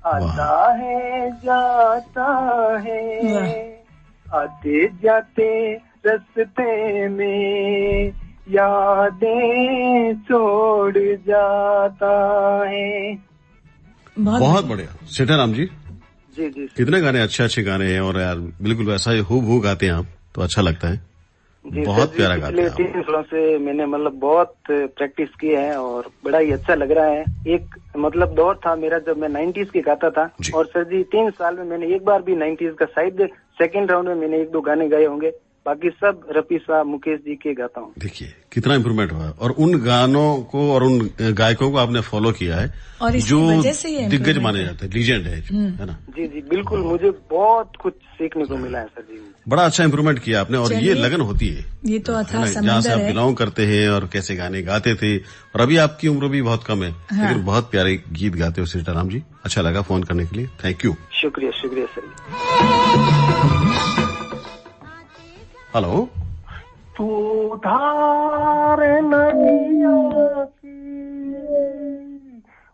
आता है जाता है, आते जाते रास्ते में यादें छोड़ जाता है। बहुत बढ़िया सीताराम जी। जी जी कितने गाने अच्छे गाने हैं, और यार बिल्कुल वैसा ही हूबहू गाते हैं आप, तो अच्छा लगता है। बहुत प्यारा गाते हैं। पिछले 3 सालों से मैंने मतलब बहुत प्रैक्टिस की है और बड़ा ही अच्छा लग रहा है। एक मतलब दौर था मेरा जब मैं 90s के गाता था, और सर जी 3 साल में मैंने एक बार भी 90s का शायद सेकंड राउंड में मैंने 1-2 गाने गाए होंगे, बाकी सब रफी साहब मुकेश जी के गाता हूँ। देखिए कितना इम्प्रूवमेंट हुआ, और उन गानों को और उन गायकों को आपने फॉलो किया है, और जो दिग्गज माने जाते हैं, लीजेंड है ना। जी जी बिल्कुल, मुझे बहुत कुछ सीखने को मिला है सर जी। बड़ा अच्छा इम्प्रूवमेंट किया आपने, और ये लगन होती है, ये तो अथाह समंदर जहाँ से आप है। बिलोंग करते हैं और कैसे गाने गाते थे, और अभी आपकी उम्र भी बहुत कम है, लेकिन बहुत प्यारे गीत गाते हो सीताराम जी। अच्छा लगा फोन करने के लिए, थैंक यू। शुक्रिया शुक्रिया सर। हेलो। तू धार नदिया की,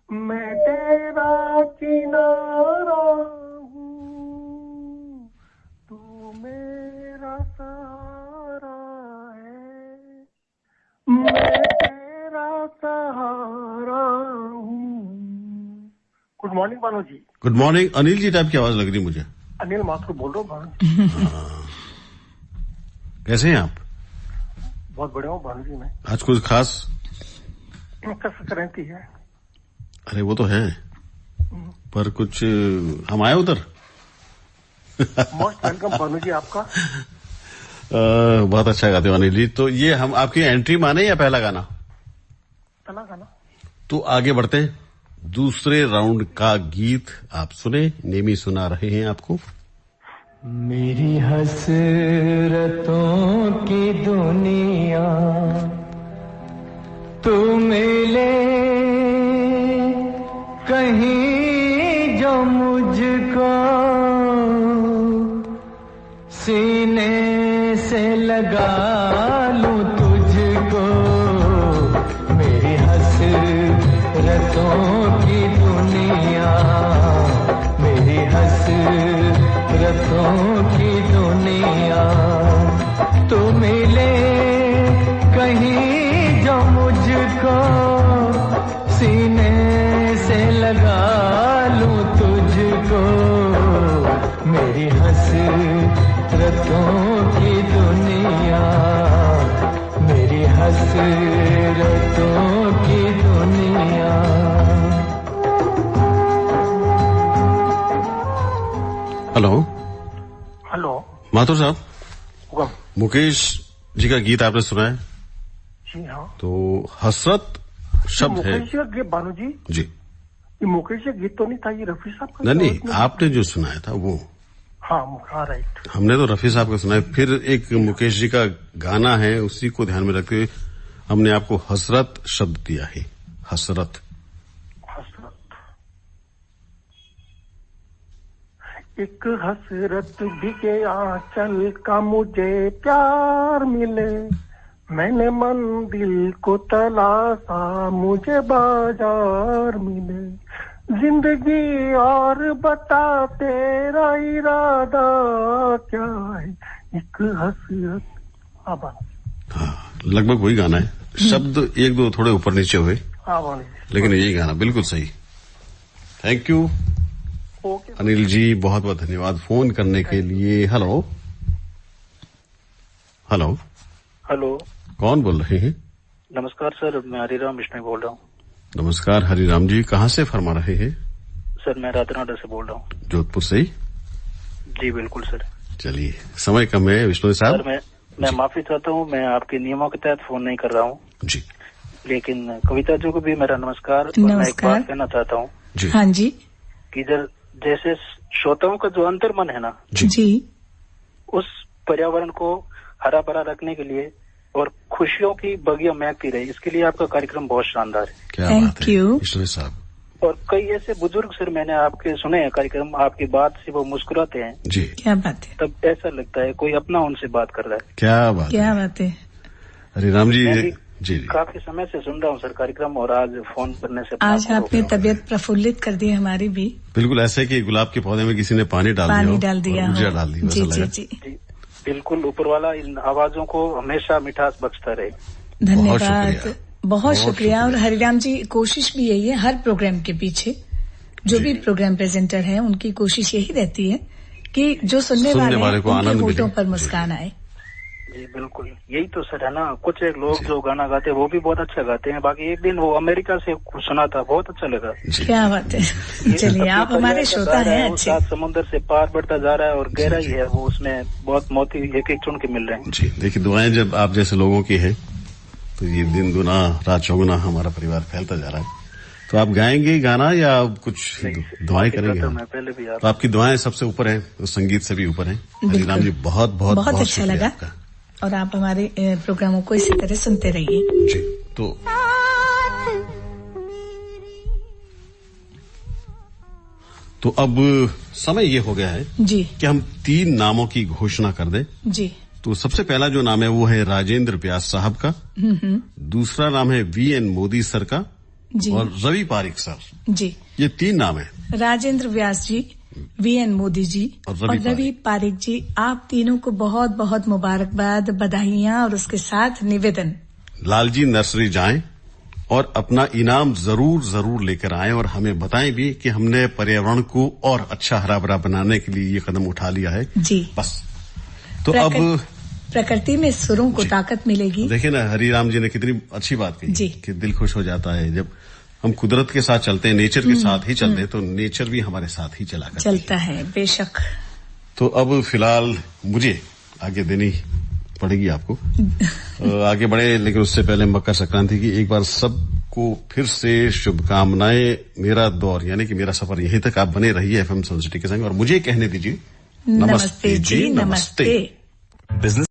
मैं तेरा किनारा हूँ, तू मेरा सहारा है, मैं तेरा सहारा हूँ। Good morning Bhanu ji. Good morning. Anil ji type की आवाज लग रही मुझे। अनिल माथुर बोल रहा हूँ भानु जी। कैसे हैं आप? बहुत बढ़िया हूँ भानु जी। मैं आज कुछ खास? कसरत रहती है। अरे वो तो है, पर कुछ हम आए उधर। मोस्ट वेलकम भानु जी आपका। बहुत अच्छा गाते हो अनिल जी। तो ये हम आपकी एंट्री माने या पहला गाना? पहला गाना। तो आगे बढ़ते हैं, दूसरे राउंड का गीत आप सुने, नेमी सुना रहे हैं आपको। मेरी हसरतों की दुनिया तू मिले कहीं जो मुझको सीने से लगा लूं तुझको। मेरी हसरतों की दुनिया, मेरी हसरतों की दुनिया तू मिले कहीं जो मुझको सीने से लगा लूं तुझको। मेरी हसरतों की दुनिया, मेरी हसरतों की दुनिया। हेलो। हेलो माथुर साहब, मुकेश जी का गीत आपने सुना है? जी हाँ। तो हसरत शब्द है। मुकेश का गीत भानु जी? जी। ये मुकेश का गीत तो नहीं था, ये रफी साहब का? नहीं, आपने जो सुनाया था वो। हाँ राइट। हमने तो रफी साहब का सुना है, फिर एक मुकेश जी का गाना है, उसी को ध्यान में रखते हुए हमने आपको हसरत शब्द दिया है। हसरत। एक हसरत भीगे आंचल का मुझे प्यार मिले, मैंने मंदिर को तलाशा मुझे बाजार मिले। जिंदगी और बता तेरा इरादा क्या है, एक हसरत। हाँ, लगभग वही गाना है, शब्द 1-2 थोड़े ऊपर नीचे हुए, लेकिन यही गाना बिल्कुल सही। थैंक यू अनिल जी, बहुत बहुत धन्यवाद फोन करने के लिए। हेलो। हेलो। हेलो, कौन बोल रहे हैं? नमस्कार सर, मैं हरिराम बिश्नोई बोल रहा हूँ। नमस्कार हरिराम जी, कहाँ से फरमा रहे हैं? सर मैं रातनाडा से बोल रहा हूँ। जोधपुर से ही? जी बिल्कुल सर। चलिए, समय कम है विष्णु साहब। सर मैं माफी चाहता हूँ, मैं आपके नियमों के तहत फोन नहीं कर रहा हूँ जी, लेकिन कविता जी को भी मेरा नमस्कार। मैं एक बात कहना चाहता हूँ हाँ जी, कि जैसे श्रोताओं का जो अंतर्मन है ना जी, उस पर्यावरण को हरा भरा रखने के लिए और खुशियों की बगिया महकती रहे, इसके लिए आपका कार्यक्रम बहुत शानदार है। क्या बात है विष्णु साहब। और कई ऐसे बुजुर्ग सर मैंने आपके सुने हैं कार्यक्रम, आपकी बात से वो मुस्कुराते हैं जी। क्या बात है। तब ऐसा लगता है कोई अपना उनसे बात कर रहा है। क्या बात है। क्या बात है। हरिराम जी, जी जी। काफी समय से सुन रहा हूँ सर कार्यक्रम, और आज फोन करने से आज आपने तबीयत प्रफुल्लित कर दी हमारी भी। बिल्कुल ऐसे कि गुलाब के पौधे में किसी ने पानी डाल दिया, ऊर्जा डाल दी। जी जी जी बिल्कुल। ऊपर वाला इन आवाजों को हमेशा मिठास बख्शता रहे। धन्यवाद, बहुत शुक्रिया। और हरिराम जी, कोशिश भी यही है हर प्रोग्राम के पीछे, जो भी प्रोग्राम प्रेजेंटर हैं उनकी कोशिश यही रहती है कि जो सुनने वाले को आनंद मिले, पर मुस्कान आए। जी बिल्कुल, यही तो सर है ना। कुछ एक लोग जो गाना गाते हैं वो भी बहुत अच्छा गाते हैं। बाकी एक दिन वो अमेरिका से सुना था, बहुत अच्छा लगा। क्या बात है। चलिए, आप हमारे श्रोता हैं अच्छे। समुद्र से पार बढ़ता जा रहा है और गहराई है वो, उसमें बहुत मोती एक एक चुन के मिल रहे हैं। जी देखिए, दुआएं जब आप जैसे लोगों की है तो ये दिन दुना रात चौगुना हमारा परिवार फैलता जा रहा है। तो आप गाएंगे गाना या कुछ दुआएं करेंगे? पहले भी तो आपकी दुआएं सबसे ऊपर है, तो संगीत से भी ऊपर है। हरिराम जी बहुत बहुत बहुत अच्छा लगा, और आप हमारे प्रोग्रामों को इसी तरह सुनते रहिए। जी। तो अब समय ये हो गया है जी कि हम 3 नामों की घोषणा कर दें। जी। तो सबसे पहला जो नाम है वो है राजेंद्र व्यास साहब का, दूसरा नाम है VN मोदी सर का जी, और रवि पारिक सर जी। ये 3 नाम है। राजेंद्र व्यास जी, VN मोदी जी और रवि पारिक जी, आप तीनों को बहुत बहुत मुबारकबाद, बधाइयां, और उसके साथ निवेदन, लालजी नर्सरी जाएं और अपना इनाम जरूर लेकर आएं, और हमें बताएं भी कि हमने पर्यावरण को और अच्छा हरा भरा बनाने के लिए ये कदम उठा लिया है। जी बस। तो अब प्रकृति में सुरों को ताकत मिलेगी। देखिए ना, हरिराम जी ने कितनी अच्छी बात कही कि दिल खुश हो जाता है जब हम कुदरत के साथ चलते हैं, नेचर के साथ ही चलते हैं, तो नेचर भी हमारे साथ ही चलता है। बेशक। तो अब फिलहाल मुझे आगे देनी पड़ेगी आपको। आगे बढ़े, लेकिन उससे पहले मकर संक्रांति की एक बार सबको फिर से शुभकामनाएं। मेरा दौर यानी कि मेरा सफर यहीं तक, आप बने रहिए FM सन सिटी के संग, और मुझे कहने दीजिए नमस्ते जी, नमस्ते।